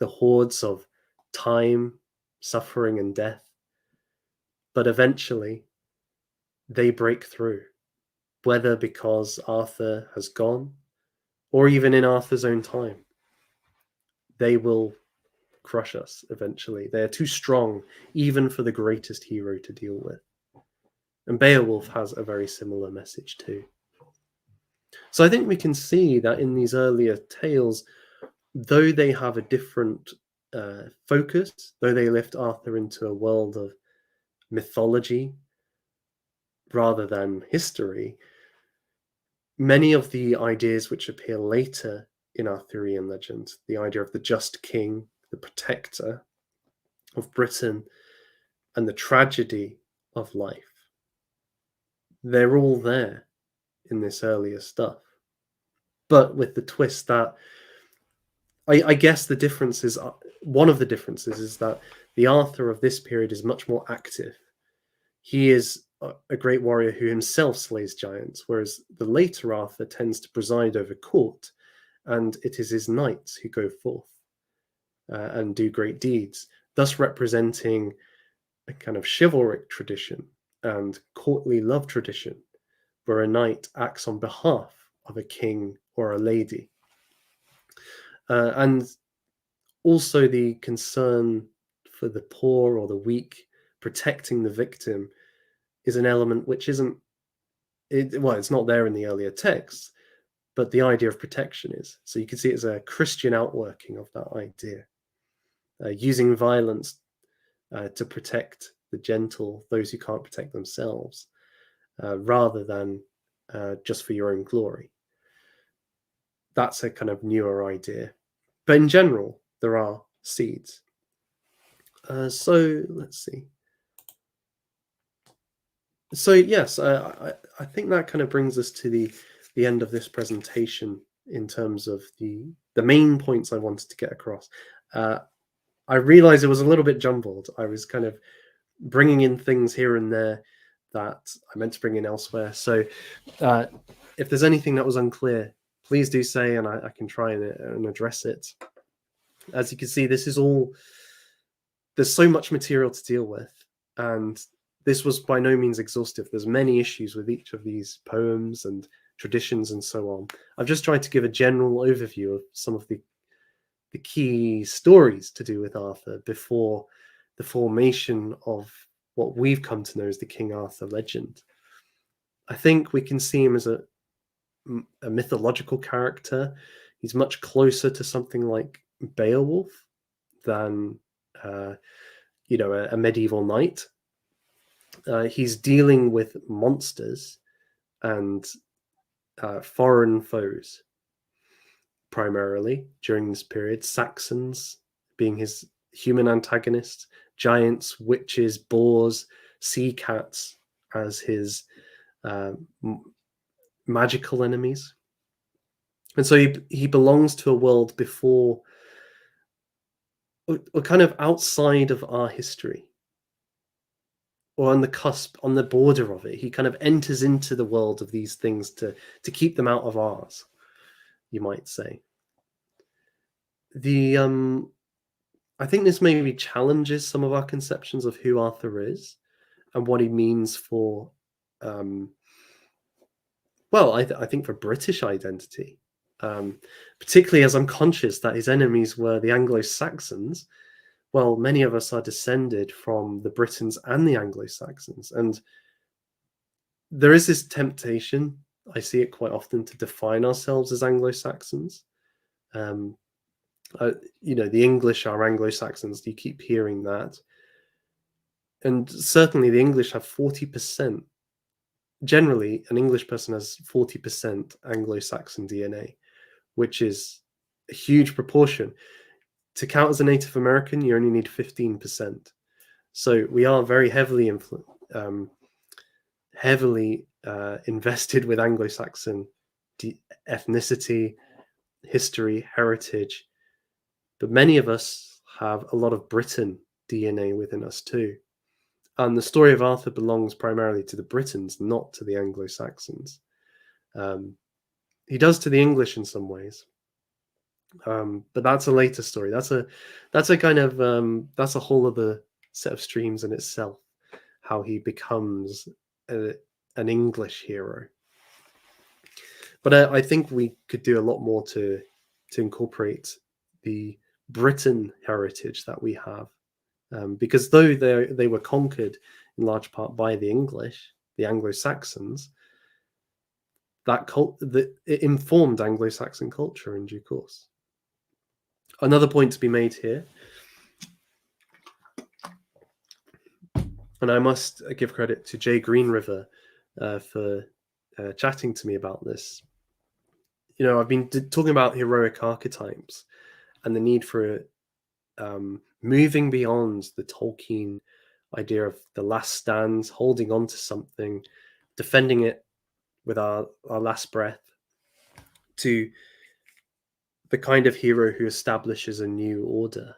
hordes of time, suffering, and death. But eventually, they break through, whether because Arthur has gone, or even in Arthur's own time. They will crush us eventually. They are too strong, even for the greatest hero to deal with. And Beowulf has a very similar message too. So I think we can see that in these earlier tales, though they have a different focus, though they lift Arthur into a world of mythology rather than history, many of the ideas which appear later in Arthurian legend, the idea of the just king, the protector of Britain, and the tragedy of life, they're all there in this earlier stuff. But with the twist that I guess the difference is, one of the differences is that the Arthur of this period is much more active. He is a great warrior who himself slays giants, whereas the later Arthur tends to preside over court, and it is his knights who go forth and do great deeds, thus representing a kind of chivalric tradition and courtly love tradition, where a knight acts on behalf of a king or a lady. And also the concern for the poor or the weak, protecting the victim, is an element which isn't, it's not there in the earlier texts, but the idea of protection is. So you can see it as a Christian outworking of that idea, using violence to protect the gentle, those who can't protect themselves, rather than just for your own glory. That's a kind of newer idea. But in general, there are seeds. So let's see. So yes, I think that kind of brings us to the end of this presentation in terms of the main points I wanted to get across. I realized it was a little bit jumbled. I was kind of bringing in things here and there that I meant to bring in elsewhere. So if there's anything that was unclear, please do say, and I can try and address it. As you can see, this is all, there's so much material to deal with, and this was by no means exhaustive. There's many issues with each of these poems and traditions and so on. I've just tried to give a general overview of some of the key stories to do with Arthur before the formation of what we've come to know as the King Arthur legend. I think we can see him as a mythological character. He's much closer to something like Beowulf than a medieval knight. He's dealing with monsters and foreign foes primarily during this period. Saxons being his human antagonists, giants, witches, boars, sea cats as his uh, magical enemies. And so he belongs to a world before, or kind of outside of our history, or on the cusp, on the border of it. He kind of enters into the world of these things to keep them out of ours, you might say. The I think this maybe challenges some of our conceptions of who Arthur is and what he means for, well, I think for British identity, particularly as I'm conscious that his enemies were the Anglo-Saxons. Well, many of us are descended from the Britons and the Anglo-Saxons, and there is this temptation. I see it quite often to define ourselves as Anglo-Saxons. Um, the English are Anglo-Saxons. You keep hearing that, and certainly the English have 40%. Generally, an English person has 40% Anglo-Saxon DNA, which is a huge proportion. To count as a Native American, you only need 15%. So we are very heavily invested with Anglo-Saxon ethnicity, history, heritage. But many of us have a lot of Briton DNA within us too. And the story of Arthur belongs primarily to the Britons, not to the Anglo-Saxons. He does to the English in some ways, but that's a later story. That's a kind of that's a whole other set of streams in itself. How he becomes an English hero. But I think we could do a lot more to incorporate the Briton heritage that we have, because though they were conquered in large part by the English, the Anglo-Saxons, it informed Anglo-Saxon culture in due course. Another point to be made here, and I must give credit to Jay Greenriver for chatting to me about this. I've been talking about heroic archetypes and the need for moving beyond the Tolkien idea of the last stand, holding on to something, defending it with our last breath, to the kind of hero who establishes a new order.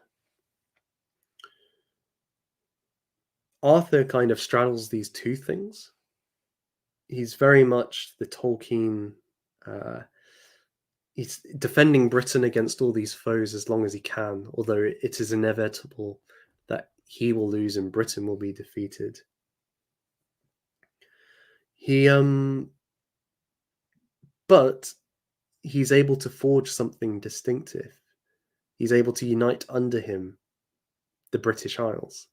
Arthur kind of straddles these two things. He's very much the Tolkien. He's defending Britain against all these foes as long as he can, although it is inevitable that he will lose and Britain will be defeated. But he's able to forge something distinctive. He's able to unite under him the British Isles.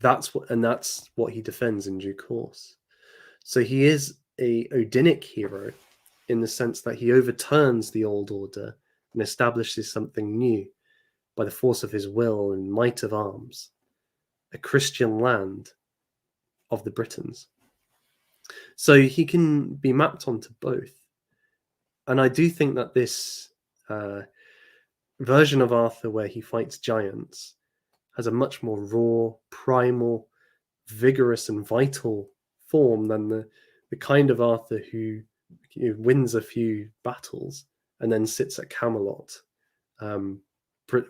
That's what he defends in due course. So he is a Odinic hero in the sense that he overturns the old order and establishes something new by the force of his will and might of arms, a Christian land of the Britons. So he can be mapped onto both. And I do think that this version of Arthur where he fights giants has a much more raw, primal, vigorous and vital form than the kind of Arthur who wins a few battles and then sits at Camelot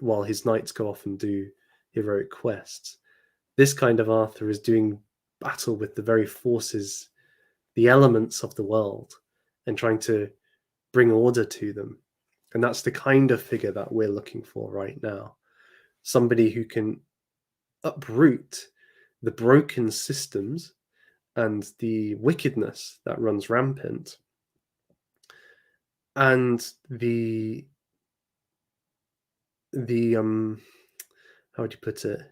while his knights go off and do heroic quests. This kind of Arthur is doing battle with the very forces, the elements of the world, and trying to bring order to them. And that's the kind of figure that we're looking for right now. Somebody who can uproot the broken systems and the wickedness that runs rampant, and the how would you put it?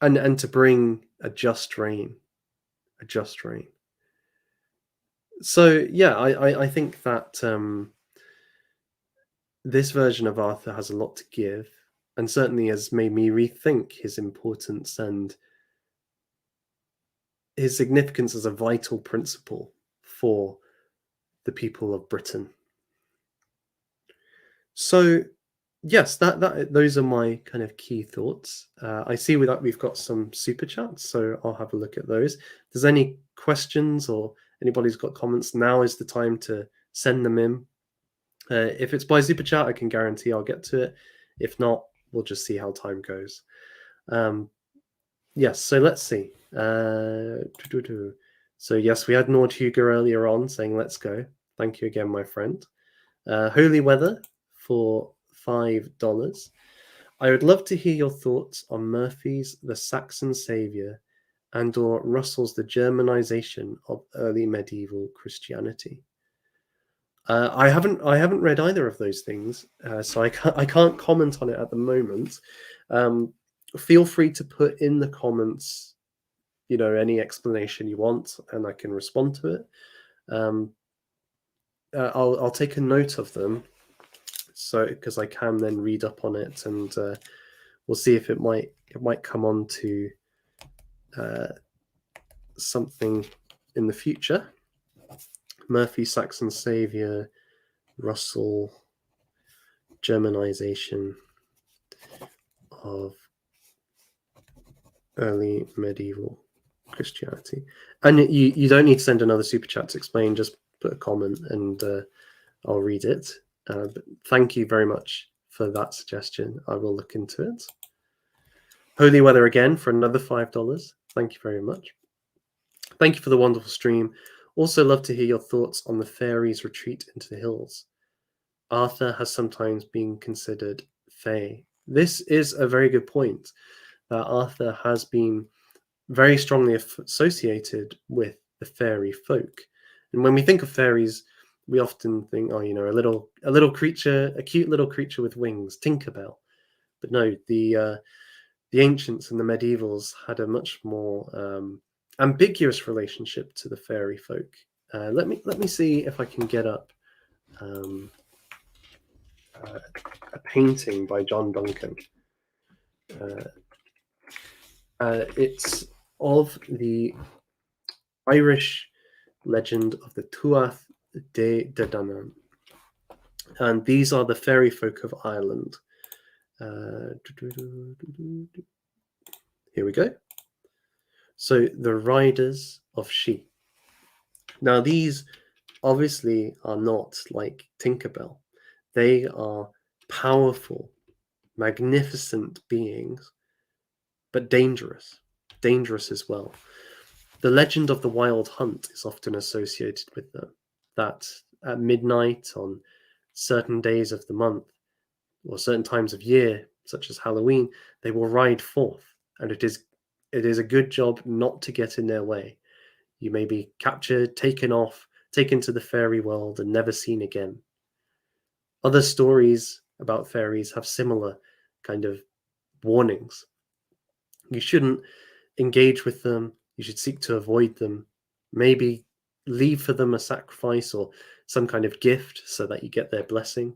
And to bring a just reign. So yeah, I think that this version of Arthur has a lot to give. and certainly has made me rethink his importance and his significance as a vital principle for the people of Britain. So, yes, that those are my kind of key thoughts. I see that we've got some super chats, so I'll have a look at those. If there's any questions or anybody's got comments, now is the time to send them in. If it's by super chat, I can guarantee I'll get to it. If not, we'll just see how time goes. Yes, so let's see. So yes, we had Nord Hugo earlier on saying let's go. Thank you again, my friend. Holy Weather for $5. I would love to hear your thoughts on Murphy's The Saxon Saviour and or Russell's The Germanization of Early Medieval Christianity. I haven't read either of those things, so I can't comment on it at the moment. Feel free to put in the comments, any explanation you want, and I can respond to it. I'll take a note of them, so because I can then read up on it, and we'll see if it might come on to something in the future. Murphy, Saxon Saviour, Russell, Germanization of early medieval Christianity. And you don't need to send another super chat to explain, just put a comment and I'll read it. But thank you very much for that suggestion. I will look into it. Holy Weather again for another $5. Thank you very much. Thank you for the wonderful stream. Also love to hear your thoughts on the fairies' retreat into the hills. Arthur has sometimes been considered fey. This is a very good point, that Arthur has been very strongly associated with the fairy folk. And when we think of fairies, we often think, a little creature, a cute little creature with wings, Tinkerbell. But no, the ancients and the medievals had a much more ambiguous relationship to the fairy folk. Let me see if I can get up a painting by John Duncan. It's of the Irish legend of the Tuath de Danann. And these are the fairy folk of Ireland. Here we go. So the riders of She. Now these obviously are not like Tinkerbell. They are powerful, magnificent beings, but dangerous as well. The legend of the Wild Hunt is often associated with them, that at midnight on certain days of the month or certain times of year, such as Halloween, they will ride forth, and it is a good job not to get in their way. You may be captured, taken to the fairy world, and never seen again. Other stories about fairies have similar kind of warnings. You shouldn't engage with them. You should seek to avoid them. Maybe leave for them a sacrifice or some kind of gift so that you get their blessing.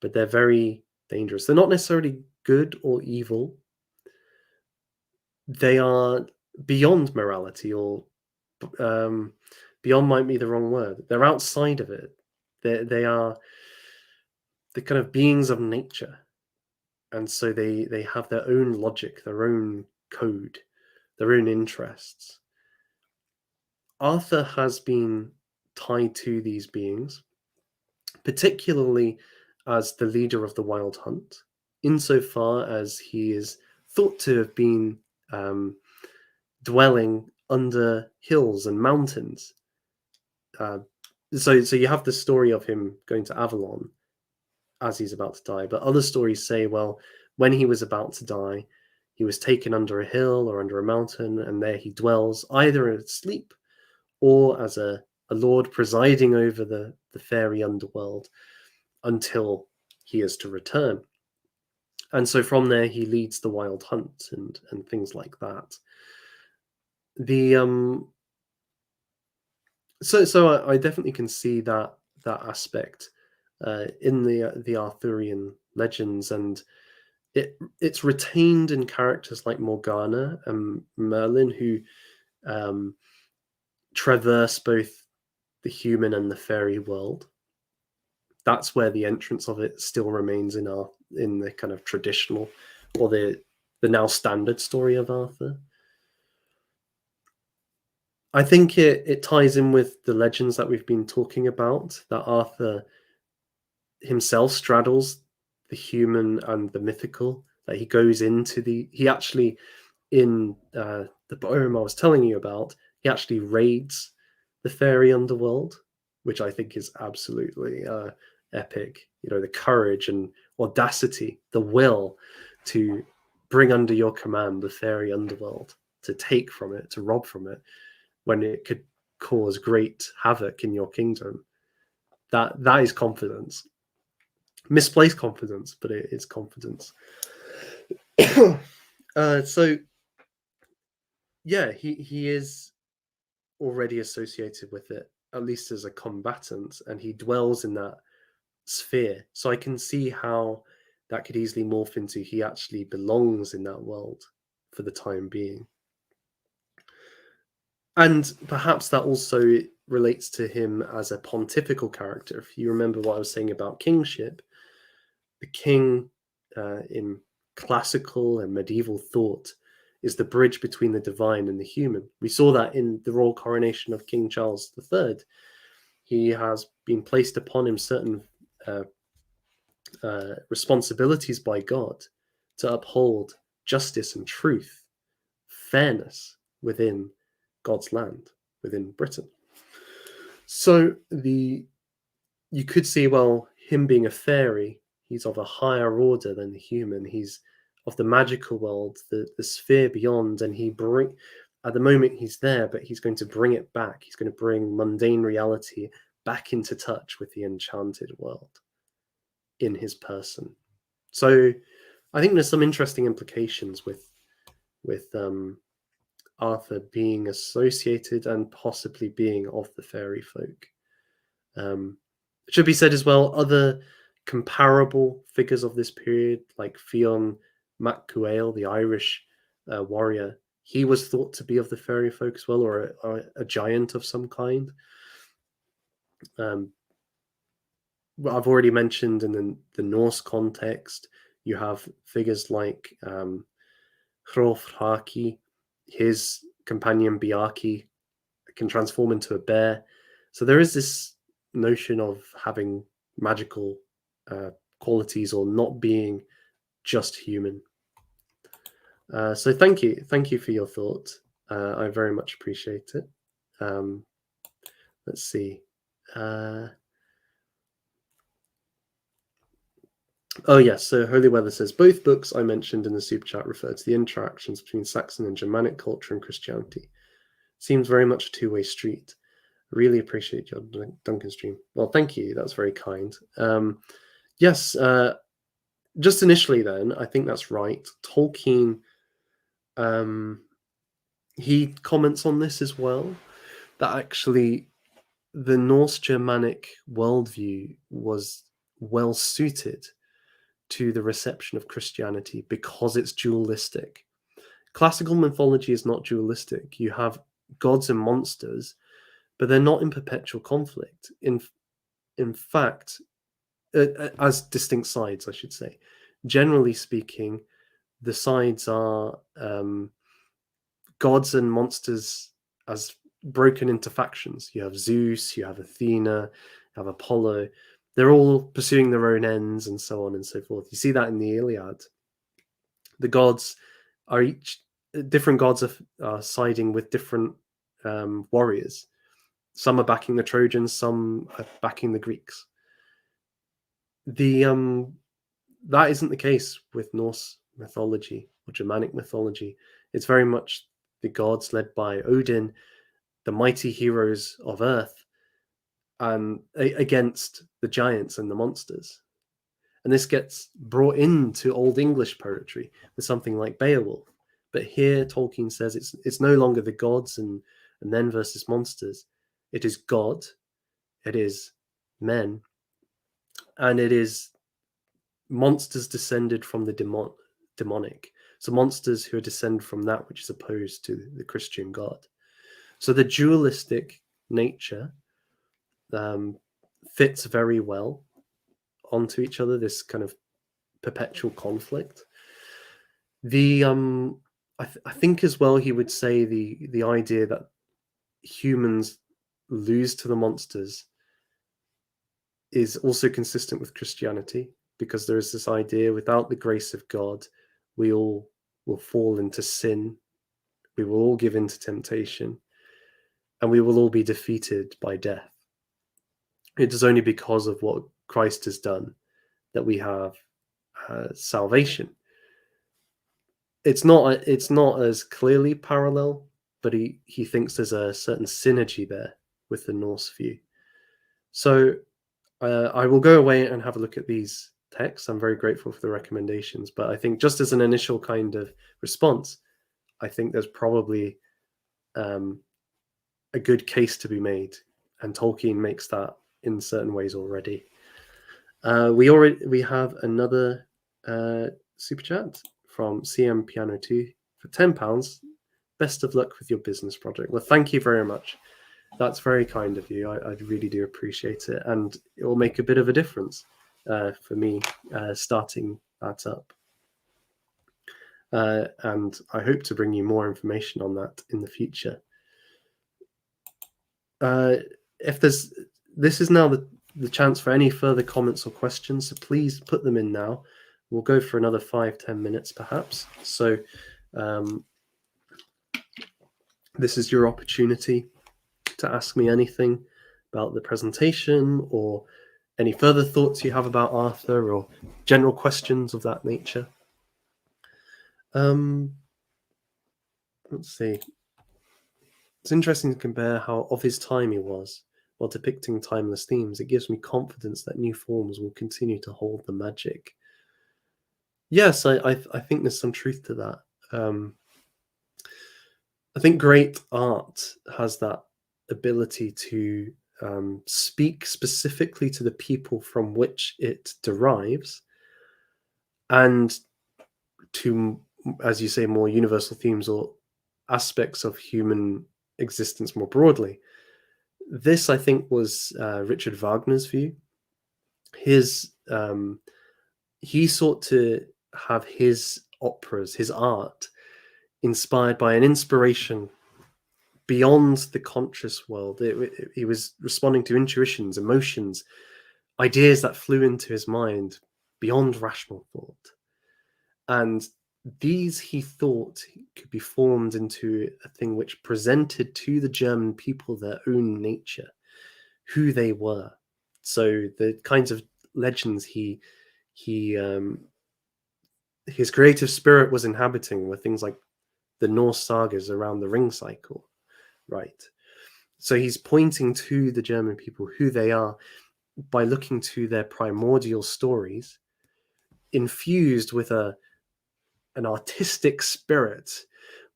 But they're very dangerous. They're not necessarily good or evil. They are beyond morality, or beyond might be the wrong word. They're outside of it. They are the kind of beings of nature. And so they have their own logic, their own code, their own interests. Arthur has been tied to these beings, particularly as the leader of the Wild Hunt, insofar as he is thought to have been dwelling under hills and mountains. So you have the story of him going to Avalon as he's about to die, but other stories say, well, when he was about to die, he was taken under a hill or under a mountain, and there he dwells, either asleep or as a lord presiding over the fairy underworld until he is to return. And so from there he leads the Wild Hunt and things like that. So I definitely can see that aspect in the Arthurian legends, and it's retained in characters like Morgana and Merlin, who traverse both the human and the fairy world. That's where the entrance of it still remains in the kind of traditional, or the now standard story of Arthur. I think it ties in with the legends that we've been talking about, that Arthur himself straddles the human and the mythical, that he actually, in the poem I was telling you about, he actually raids the fairy underworld, which I think is absolutely epic. The courage and audacity, the will to bring under your command the fairy underworld, to take from it, to rob from it, when it could cause great havoc in your kingdom. That is confidence. Misplaced confidence, but it is confidence. So yeah, he is already associated with it, at least as a combatant, and he dwells in that sphere. So I can see how that could easily morph into he actually belongs in that world for the time being. And perhaps that also relates to him as a pontifical character. If you remember what I was saying about kingship, the king in classical and medieval thought is the bridge between the divine and the human. We saw that in the royal coronation of King Charles III. He has been placed upon him certain responsibilities by God to uphold justice and truth, fairness within God's land, within Britain. So you could see, well, him being a fairy, he's of a higher order than the human. He's of the magical world, the sphere beyond, and at the moment he's there, but he's going to bring it back. He's going to bring mundane reality back into touch with the enchanted world in his person. So I think there's some interesting implications with Arthur being associated and possibly being of the fairy folk. It should be said as well, other comparable figures of this period, like Fionn Mac Cuail, the Irish warrior, he was thought to be of the fairy folk as well, or a giant of some kind. I've already mentioned in the Norse context, you have figures like Hrolfraki, his companion Biaki can transform into a bear. So there is this notion of having magical qualities or not being just human. So thank you for your thought. I very much appreciate it. Let's see. Oh yes, so Holy Weather says both books I mentioned in the super chat refer to the interactions between Saxon and Germanic culture and Christianity. Seems very much a two-way street. Really appreciate your Duncan stream. Well, thank you. That's very kind. Yes, just initially then, I think that's right. Tolkien, he comments on this as well, that actually the Norse Germanic worldview was well suited to the reception of Christianity because it's dualistic. Classical mythology is not dualistic. You have gods and monsters, but they're not in perpetual conflict. In fact, as distinct sides, I should say. Generally speaking, the sides are gods and monsters as broken into factions. You have Zeus, you have Athena, you have Apollo. They're all pursuing their own ends and so on and so forth. You see that in the Iliad. The gods are different gods are siding with different warriors. Some are backing the Trojans, some are backing the Greeks. That isn't the case with Norse mythology or Germanic mythology. It's very much the gods led by Odin, the mighty heroes of Earth, and against the giants and the monsters. And this gets brought into Old English poetry with something like Beowulf. But here Tolkien says it's no longer the gods and then versus monsters. It is God, it is men, and it is monsters descended from the demonic. So monsters who are descended from that which is opposed to the Christian God. So the dualistic nature fits very well onto each other, this kind of perpetual conflict. The I think as well he would say the idea that humans lose to the monsters is also consistent with Christianity, because there is this idea without the grace of God, we all will fall into sin, we will all give in to temptation, and we will all be defeated by death. It is only because of what Christ has done that we have salvation. It's not as clearly parallel, but he thinks there's a certain synergy there with the Norse view. So I will go away and have a look at these texts. I'm very grateful for the recommendations, but I think just as an initial kind of response, I think there's probably a good case to be made, and Tolkien makes that in certain ways already. We have another super chat from CM Piano 2 for £10. Best of luck with your business project. Well, thank you very much. That's very kind of you. I really do appreciate it, and it will make a bit of a difference for me starting that up. And I hope to bring you more information on that in the future. This is now the chance for any further comments or questions, so please put them in now. We'll go for another 5-10 minutes perhaps. So this is your opportunity to ask me anything about the presentation, or any further thoughts you have about Arthur, or general questions of that nature. Let's see. It's interesting to compare how of his time he was while depicting timeless themes. It gives me confidence that new forms will continue to hold the magic. Yes, I think there's some truth to that. I think great art has that ability to speak specifically to the people from which it derives, and to, as you say, more universal themes or aspects of human existence more broadly. This, I think, was Richard Wagner's view. He sought to have his operas, his art, inspired by an inspiration beyond the conscious world. He was responding to intuitions, emotions, ideas that flew into his mind beyond rational thought. And these, he thought, could be formed into a thing which presented to the German people their own nature, who they were. So the kinds of legends his creative spirit was inhabiting were things like the Norse sagas around the ring cycle, right? So he's pointing to the German people, who they are, by looking to their primordial stories, infused with an artistic spirit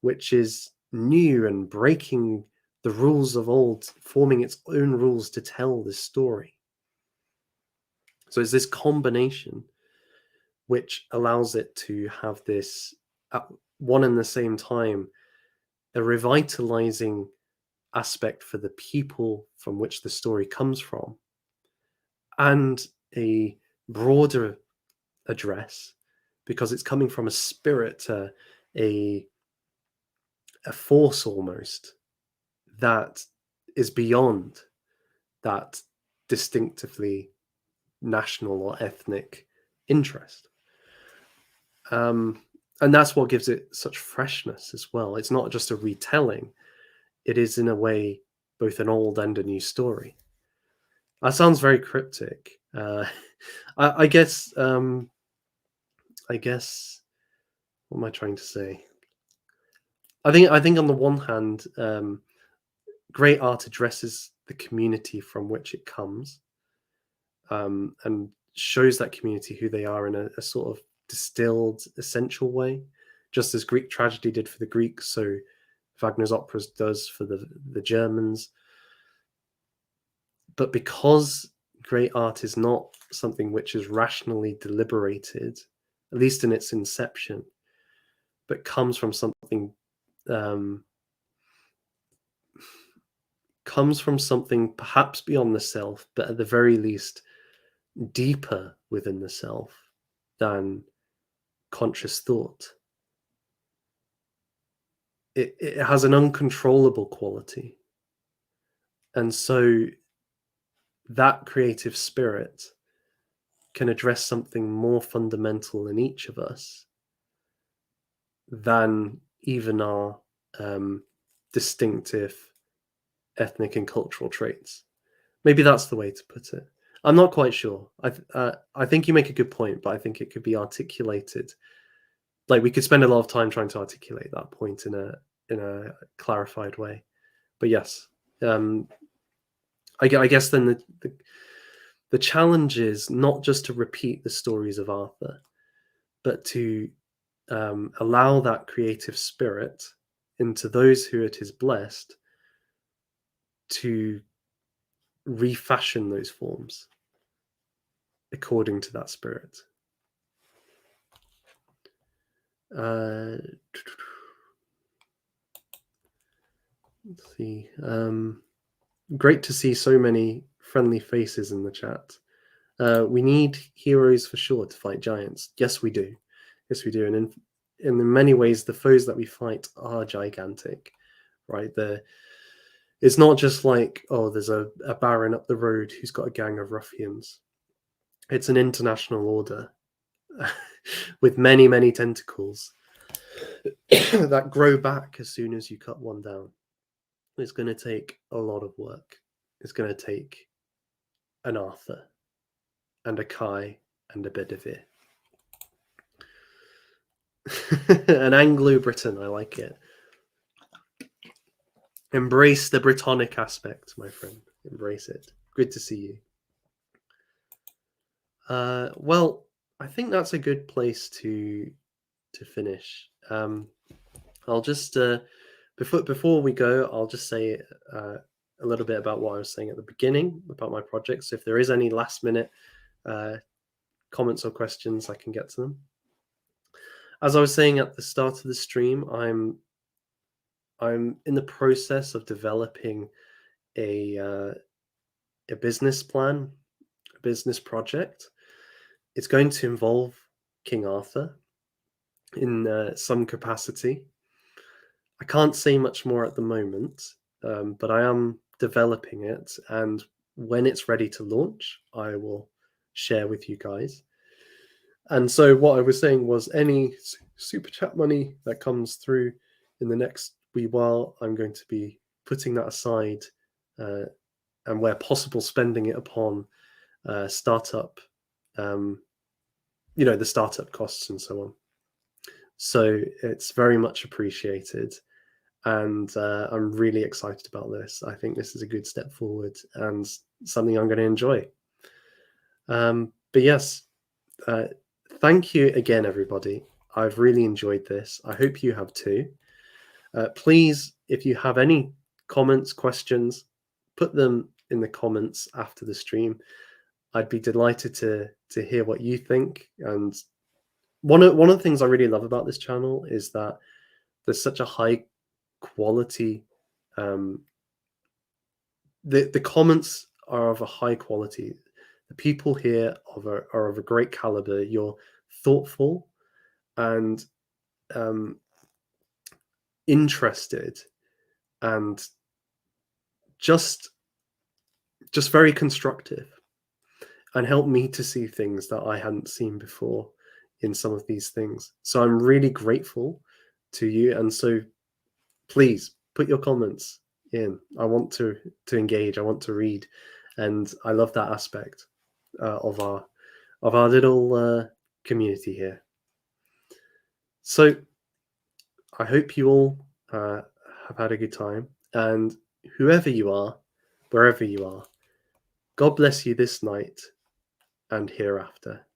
which is new and breaking the rules of old, forming its own rules to tell this story. So it's this combination which allows it to have this, at one and the same time, a revitalizing aspect for the people from which the story comes from, and a broader address because it's coming from a spirit, a force almost, that is beyond that distinctively national or ethnic interest. And that's what gives it such freshness as well. It's not just a retelling. It is, in a way, both an old and a new story. That sounds very cryptic. I guess, what am I trying to say? I think on the one hand, great art addresses the community from which it comes, and shows that community who they are in a sort of distilled, essential way, just as Greek tragedy did for the Greeks, so Wagner's operas does for the Germans. But because great art is not something which is rationally deliberated, at least in its inception, but comes from something perhaps beyond the self, but at the very least deeper within the self than conscious thought. It has an uncontrollable quality. And so that creative spirit can address something more fundamental in each of us than even our distinctive ethnic and cultural traits. Maybe that's the way to put it. I'm not quite sure. I think you make a good point, but I think it could be articulated. Like, we could spend a lot of time trying to articulate that point in a clarified way. But yes, I guess then the challenge is not just to repeat the stories of Arthur, but to allow that creative spirit into those who it is blessed to refashion those forms according to that spirit. Let's see. Great to see so many friendly faces in the chat. We need heroes for sure to fight giants. Yes, we do. Yes, we do. And in many ways, the foes that we fight are gigantic, right? It's not just like, oh, there's a baron up the road who's got a gang of ruffians. It's an international order with many, many tentacles that grow back as soon as you cut one down. It's going to take a lot of work. It's going to take an Arthur and a Kai and a Bedivere. An Anglo-Briton, I like it. Embrace the Bretonic aspect, my friend. Embrace it. Good to see you. Well, I think that's a good place to finish. I'll just before we go, I'll just say a little bit about what I was saying at the beginning about my project. So if there is any last minute comments or questions, I can get to them. As I was saying at the start of the stream, I'm in the process of developing a business plan, a business project. It's going to involve King Arthur in some capacity. I can't say much more at the moment, but I am developing it, and when it's ready to launch, I will share with you guys. And so what I was saying was, any super chat money that comes through in the next wee while, I'm going to be putting that aside, and where possible, spending it upon startup, the startup costs and so on. So it's very much appreciated, and I'm really excited about this. I think this is a good step forward and something I'm going to enjoy. But yes, thank you again, everybody. I've really enjoyed this. I hope you have too. Please, if you have any comments, questions, put them in the comments after the stream. I'd be delighted to hear what you think. And one of the things I really love about this channel is that there's such a high quality. The comments are of a high quality. The people here are of a great caliber. You're thoughtful and interested, and just very constructive, and help me to see things that I hadn't seen before in some of these things. So I'm really grateful to you, and so please put your comments in. I want to engage. I want to read, and I love that aspect of our little community here. So I hope you all have had a good time, and whoever you are, wherever you are, God bless you this night and hereafter.